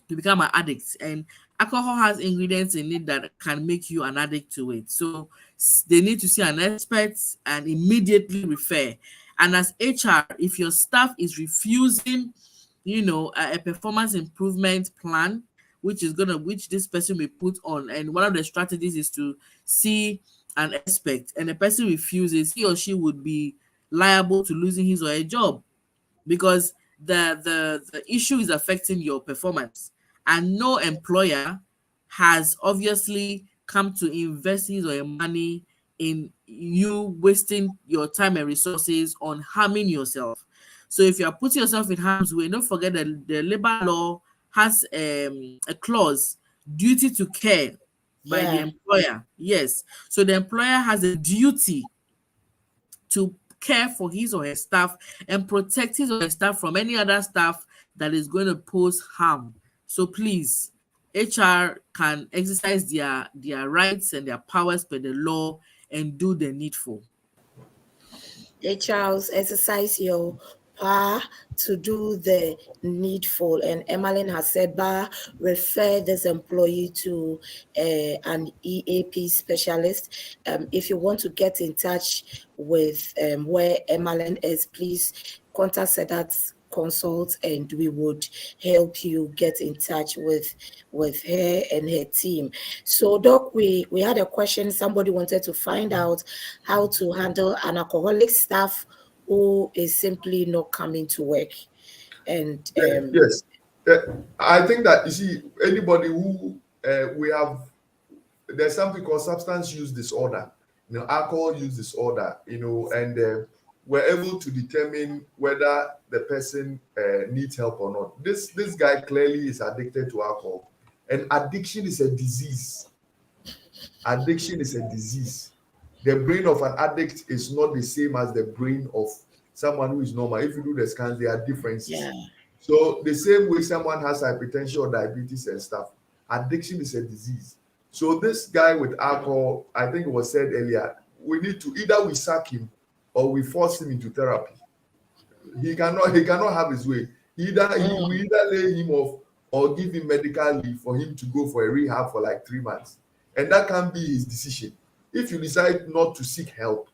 you become an addict, and alcohol has ingredients in it that can make you an addict to it. So they need to see an expert and immediately refer. And as HR, if your staff is refusing a performance improvement plan, which this person will put on, and one of the strategies is to see an expert, and the person refuses, he or she would be liable to losing his or her job, because the issue is affecting your performance. and no employer has obviously come to invest his or her money in you wasting your time and resources on harming yourself. So if you are putting yourself in harm's way, don't forget that the labor law has a clause, duty to care by the Yeah. employer. Yes. So the employer has a duty to care for his or her staff and protect his or her staff from any other staff that is going to pose harm. So please, HR can exercise their rights and their powers per the law and do the needful. Hey, Charles, exercise your power to do the needful. And Emmeline has said, refer this employee to an EAP specialist. If you want to get in touch with where Emmeline is, please contact Sedat Consult, and we would help you get in touch with her and her team. So Doc, we had a question. Somebody wanted to find out how to handle an alcoholic staff who is simply not coming to work. And Yes. I think that, you see, anybody who we have, there's something called substance use disorder, alcohol use disorder, and we're able to determine whether the person needs help or not. This guy clearly is addicted to alcohol, and addiction is a disease. Addiction is a disease. The brain of an addict is not the same as the brain of someone who is normal. If you do the scans, there are differences. yeah, So the same way someone has hypertension or diabetes and stuff, addiction is a disease. So this guy with alcohol, I think it was said earlier, we need to either we sack him or we force him into therapy. He cannot have his way. We either lay him off or give him medical leave for him to go for a rehab for like 3 months. And that can be his decision. If you decide not to seek help,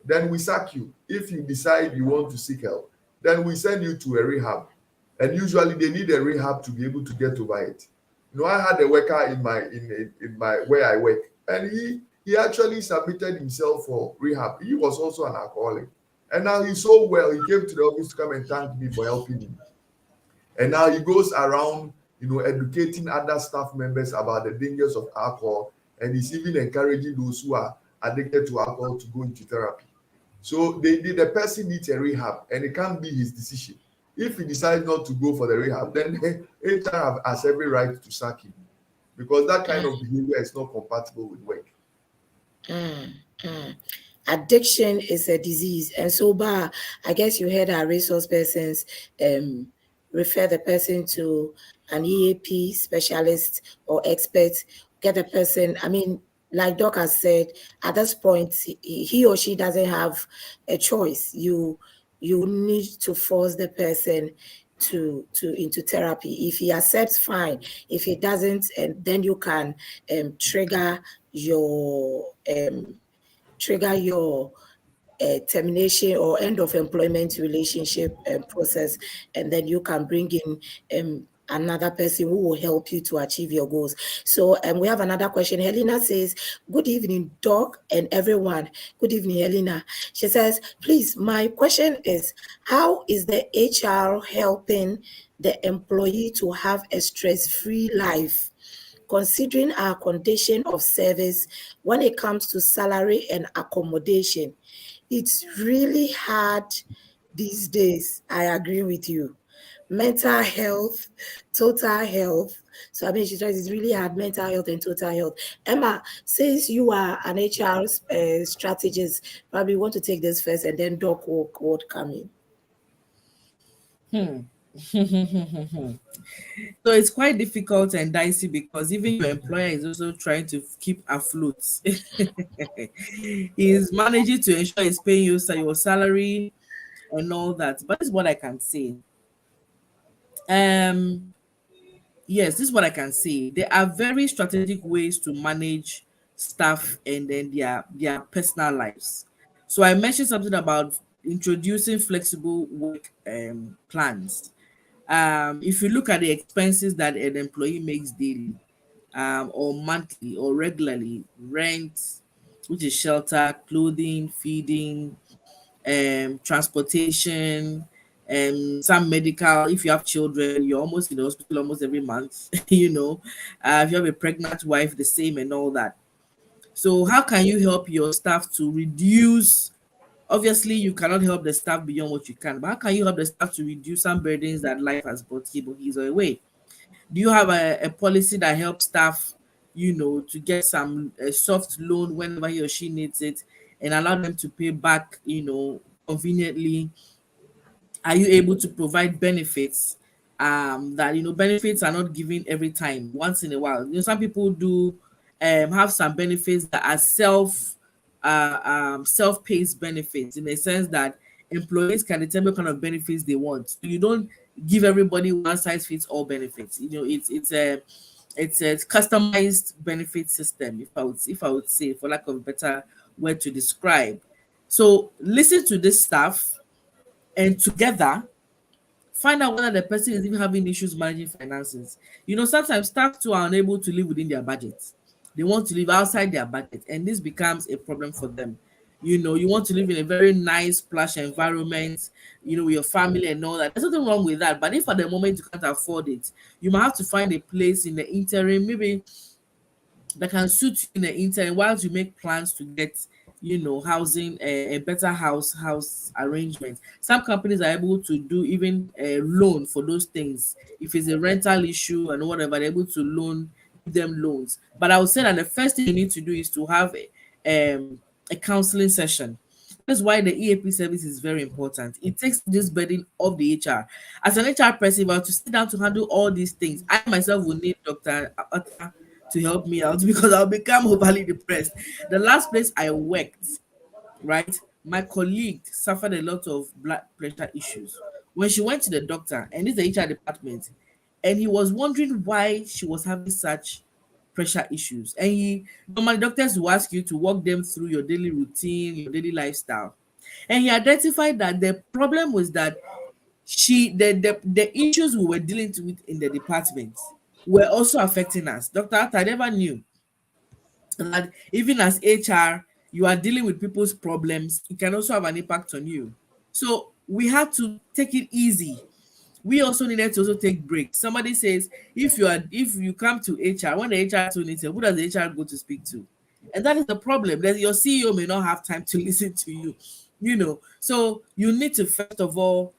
then we sack you. If you decide you want to seek help, then we send you to a rehab. And usually they need a rehab to be able to get over it. I had a worker in my where I work, and he actually submitted himself for rehab. He was also an alcoholic, and now he's so well. He came to the office to come and thank me for helping him. And now he goes around, educating other staff members about the dangers of alcohol, and he's even encouraging those who are addicted to alcohol to go into therapy. So the person needs a rehab, and it can't be his decision. If he decides not to go for the rehab, then HR has every right to sack him, because that kind of behavior is not compatible with work. Addiction is a disease. And so, I guess you heard our resource persons refer the person to an EAP specialist or expert, get the person, like Doc has said, at this point, he or she doesn't have a choice. You need to force the person to into therapy. If he accepts, fine. If he doesn't, and then you can trigger your termination or end of employment relationship process, and then you can bring in another person who will help you to achieve your goals. So we have another question. Helena says, good evening, Doc, and everyone. Good evening, Helena. She says, please, my question is, how is the HR helping the employee to have a stress-free life, considering our condition of service when it comes to salary and accommodation? It's really hard these days. I agree with you. Mental health, total health. So she says it's really hard, mental health and total health. Emma, since you are an HR strategist, probably want to take this first, and then Doc would come in. So it's quite difficult and dicey, because even your employer is also trying to keep afloat. He's managing to ensure he's paying you your salary and all that. But this is what I can say. Yes, this is what I can say. There are very strategic ways to manage staff and then their personal lives. So I mentioned something about introducing flexible work plans. If you look at the expenses that an employee makes daily, or monthly or regularly, rent, which is shelter, clothing, feeding, transportation, some medical. If you have children, you're almost in the hospital almost every month. If you have a pregnant wife, the same and all that. So how can you help your staff to reduce? Obviously, you cannot help the staff beyond what you can, but how can you help the staff to reduce some burdens that life has brought him or his or away? Do you have a policy that helps staff, to get some a soft loan whenever he or she needs it and allow them to pay back, conveniently? Are you able to provide benefits, that benefits are not given every time, once in a while? Some people do have some benefits that are self-paced benefits, in the sense that employees can determine what kind of benefits they want. So you don't give everybody one size fits all benefits. It's a customized benefit system, if I would say, for lack of a better word to describe. So listen to this stuff, and together find out whether the person is even having issues managing finances. Sometimes staff too are unable to live within their budget. They want to live outside their budget, and this becomes a problem for them. You want to live in a very nice, plush environment, with your family and all that. There's nothing wrong with that. But if at the moment you can't afford it, you might have to find a place in the interim, maybe that can suit you in the interim, whilst you make plans to get housing, a better house arrangement. Some companies are able to do even a loan for those things. If it's a rental issue and whatever, they're able to give them loans. But I would say that the first thing you need to do is to have a counseling session. That's why the EAP service is very important. It takes this burden of the HR. As an HR person, if I were to sit down to handle all these things, I myself will need Dr. Atta to help me out because I'll become overly depressed. The last place I worked, right, my colleague suffered a lot of blood pressure issues. When she went to the doctor, and this is the HR department, and he was wondering why she was having such pressure issues. And normally doctors will ask you to walk them through your daily routine, your daily lifestyle. And he identified that the problem was that the issues we were dealing with in the department were also affecting us. Dr. Atta never knew that even as HR, you are dealing with people's problems. It can also have an impact on you. So we had to take it easy. We also needed to also take breaks. Somebody says, if you come to HR, when the HR too needs who does the HR go to speak to? And that is the problem. That your CEO may not have time to listen to you. So you need to first of all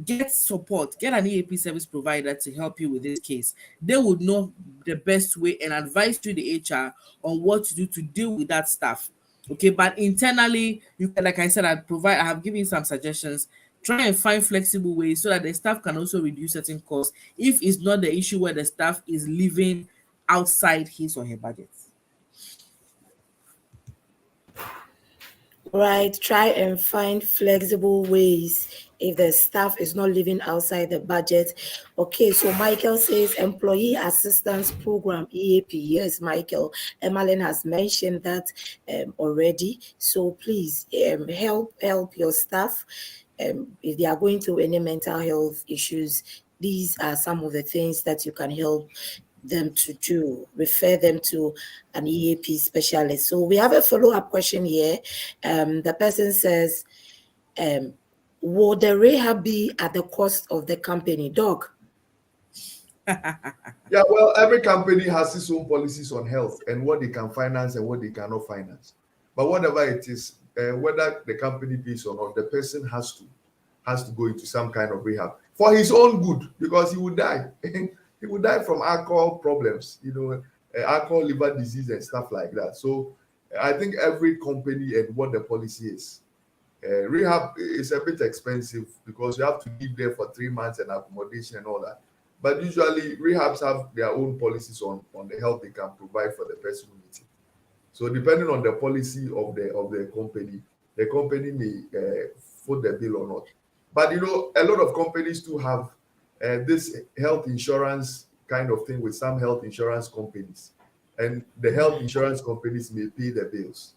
get support, get an EAP service provider to help you with this case. They would know the best way and advise you, the HR, on what to do to deal with that stuff. Okay, but internally, you can, like I said, I have given you some suggestions. Try and find flexible ways so that the staff can also reduce certain costs if it's not the issue where the staff is living outside his or her budget. Right, try and find flexible ways if the staff is not living outside the budget. Okay, so Michael says Employee Assistance Program, EAP. Yes, Michael, Emmeline has mentioned that already. So please help your staff if they are going through any mental health issues. These are some of the things that you can help them to do. Refer them to an EAP specialist. So we have a follow-up question here. The person says, will the rehab be at the cost of the company? Doc? Yeah, well, every company has its own policies on health and what they can finance and what they cannot finance. But whatever it is, whether the company pays or not, the person has to go into some kind of rehab for his own good, because he would die. He would die from alcohol problems, alcohol, liver disease, and stuff like that. So I think every company and what the policy is. Rehab is a bit expensive because you have to live there for 3 months and accommodation and all that. But usually rehabs have their own policies on the help they can provide for the person who needs it. So depending on the policy of the company may foot the bill or not. But a lot of companies do have this health insurance kind of thing with some health insurance companies, and the health insurance companies may pay the bills.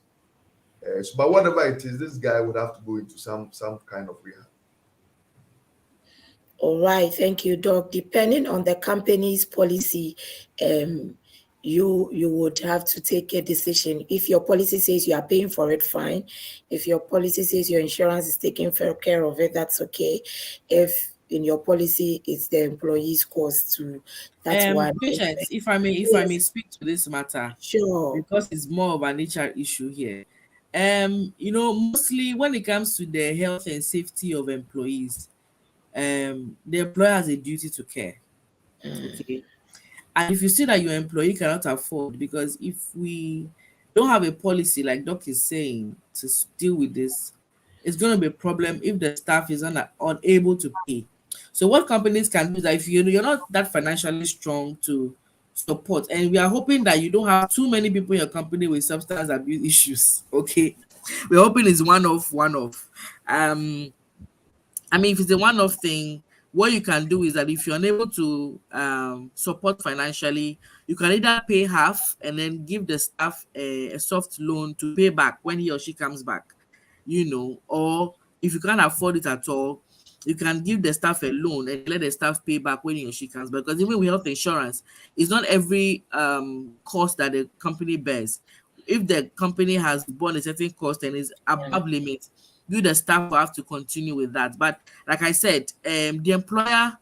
But whatever it is, this guy would have to go into some kind of rehab. All right, thank you, Doc. Depending on the company's policy, you would have to take a decision. If your policy says you are paying for it, fine. If your policy says your insurance is taking fair care of it, that's okay. If in your policy it's the employee's cost to, that's one. Patience, if I may Yes, speak to this matter, sure. because it's more of an HR issue here. Mostly when it comes to the health and safety of employees, the employer has a duty to care. Okay. And if you see that your employee cannot afford, because if we don't have a policy, like Doc is saying, to deal with this, it's going to be a problem if the staff is unable to pay. So what companies can do is that if you're not that financially strong to support, and we are hoping that you don't have too many people in your company with substance abuse issues. Okay, we're hoping it's one off. I mean, if it's a one-off thing, what you can do is that if you're unable to support financially, you can either pay half and then give the staff a soft loan to pay back when he or she comes back, or if you can't afford it at all, you can give the staff a loan and let the staff pay back when he or she comes back. Because even with health insurance, it's not every cost that the company bears. If the company has borne a certain cost and is above limit, you the staff will have to continue with that. But like I said, the employer,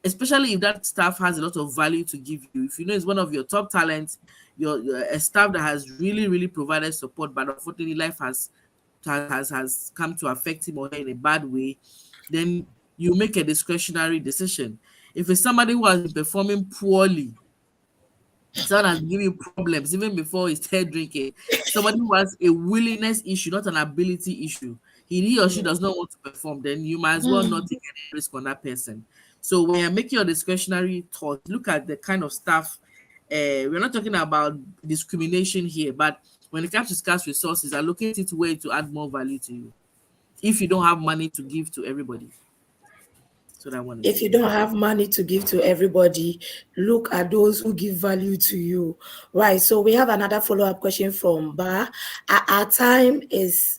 especially if that staff has a lot of value to give you, if you know it's one of your top talents, you're a staff that has really, really provided support, but unfortunately life has come to affect him or her in a bad way, then you make a discretionary decision. If it's somebody who has been performing poorly, someone has given you problems even before he started drinking, somebody who has a willingness issue, not an ability issue, he or she does not want to perform, then you might as well not take any risk on that person. So when you're making your discretionary thought, look at the kind of staff. We're not talking about discrimination here, but when it comes to scarce resources, allocate it where to add more value to you. If you don't have money to give to everybody, so that one. If you don't have money to give to everybody, look at those who give value to you. Right. So we have another follow-up question from Ba. Our time is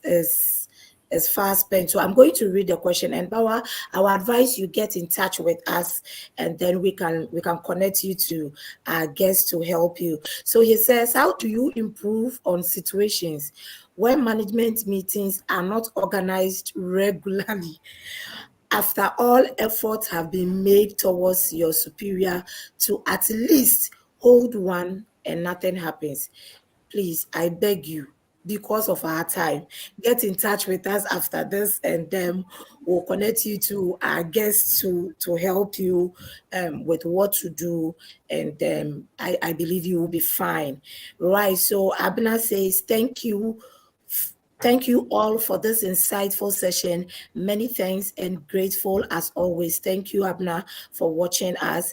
fast spent. So I'm going to read the question. And Bawa, I will advise you get in touch with us, and then we can connect you to our guests to help you. So he says, how do you improve on situations when management meetings are not organized regularly? After all efforts have been made towards your superior to at least hold one and nothing happens, please, I beg you, because of our time, get in touch with us after this, and then we'll connect you to our guests to help you with what to do, and I believe you will be fine. Right. So Abner says, thank you. Thank you all for this insightful session. Many thanks and grateful as always. Thank you, Abner, for watching us.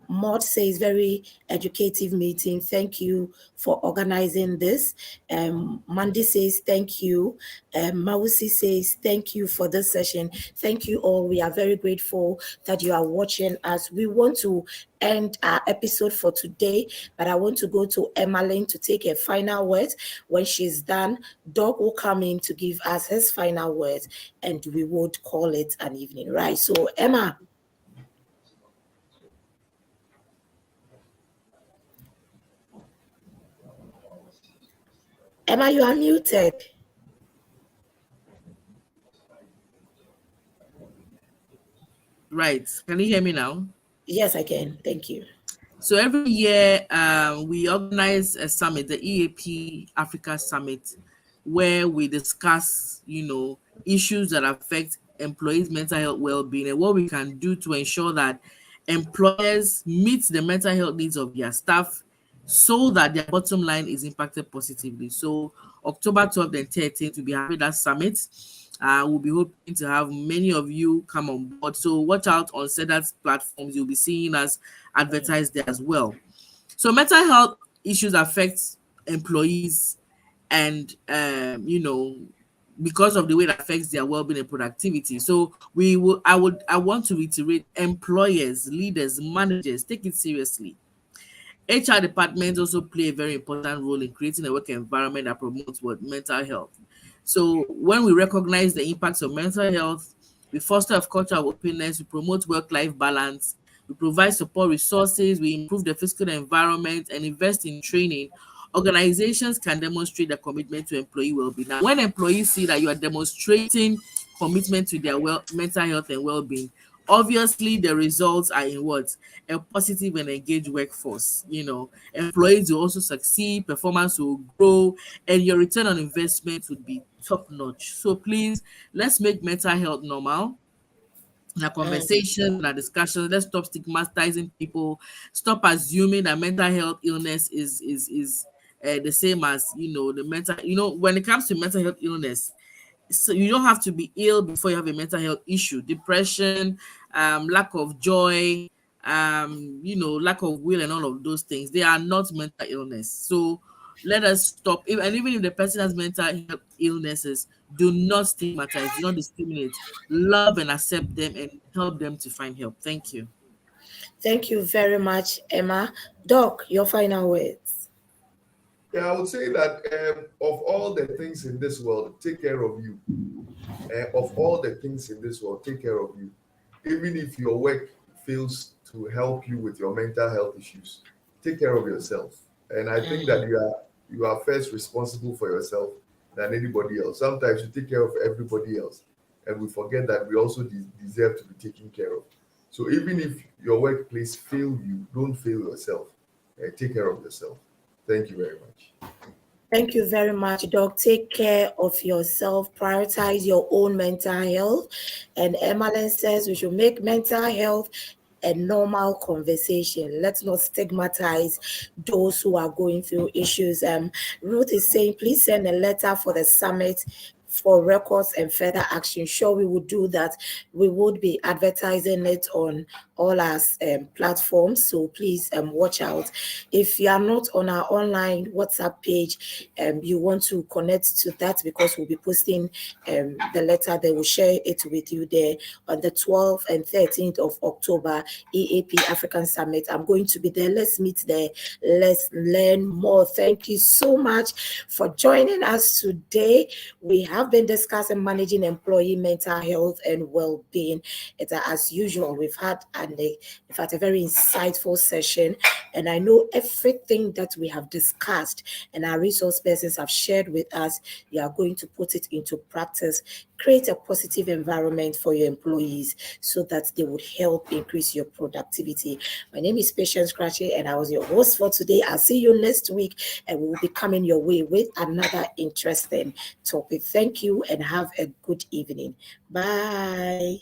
Maud says, very educative meeting. Thank you for organizing this. Mandy says, thank you. Mausi says, thank you for this session. Thank you all. We are very grateful that you are watching us. We want to end our episode for today, but I want to go to Emmeline to take a final word. When she's done, Doc will come in to give us his final words, and we would call it an evening, right? So Emma. Emma, you are muted. Right. Can you hear me now? Yes, I can. Thank you. So every year we organize a summit, the EAP Africa Summit, where we discuss, issues that affect employees' mental health well-being and what we can do to ensure that employers meet the mental health needs of their staff so that their bottom line is impacted positively. So October 12th and 13th, we'll be having that summit. We'll be hoping to have many of you come on board. So watch out on SEDAT's platforms. You'll be seeing us advertised there as well. So mental health issues affect employees, and because of the way it affects their well-being and productivity. So I want to reiterate, employers, leaders, managers, take it seriously. HR departments also play a very important role in creating a work environment that promotes mental health. So when we recognize the impacts of mental health, we foster a culture of openness, we promote work-life balance, we provide support resources, we improve the physical environment, and invest in training, organizations can demonstrate their commitment to employee well-being. Now, when employees see that you are demonstrating commitment to their mental health and well-being, obviously the results are in what? A positive and engaged workforce. Employees will also succeed, performance will grow, and your return on investment would be top notch. So please, let's make mental health normal in our conversations, in our discussions. Let's stop stigmatizing people. Stop assuming that mental health illness is the same as the mental. When it comes to mental health illness, so you don't have to be ill before you have a mental health issue. Depression, lack of joy, lack of will, and all of those things, they are not mental illness. So let us stop. And even if the person has mental health illnesses, do not stigmatize, do not discriminate. Love and accept them and help them to find help. Thank you. Thank you very much, Emma. Doc, your final words. Yeah, I would say that of all the things in this world, take care of you. Of all the things in this world, take care of you. Even if your work fails to help you with your mental health issues, take care of yourself. And I think that you are first responsible for yourself than anybody else. Sometimes you take care of everybody else, and we forget that we also deserve to be taken care of. So even if your workplace fails you, don't fail yourself. Take care of yourself. Thank you very much. Thank you very much, Doc. Take care of yourself. Prioritize your own mental health. And Emmeline says we should make mental health a normal conversation. Let's not stigmatize those who are going through issues. Ruth is saying, please send a letter for the summit for records and further action. Sure, we would do that. We would be advertising it on all our platforms, so please watch out. If you are not on our online WhatsApp page, you want to connect to that, because we'll be posting the letter. They will share it with you there on the 12th and 13th of October, EAP African Summit. I'm going to be there. Let's meet there. Let's learn more. Thank you so much for joining us today. We have been discussing managing employee mental health and well-being. As usual, we've had a very insightful session, and I know everything that we have discussed and our resource persons have shared with us, you are going to put it into practice. Create a positive environment for your employees so that they would help increase your productivity. My name is Patience Scratchy, and I was your host for today. I'll see you next week, and we will be coming your way with another interesting topic. Thank you, and have a good evening. Bye.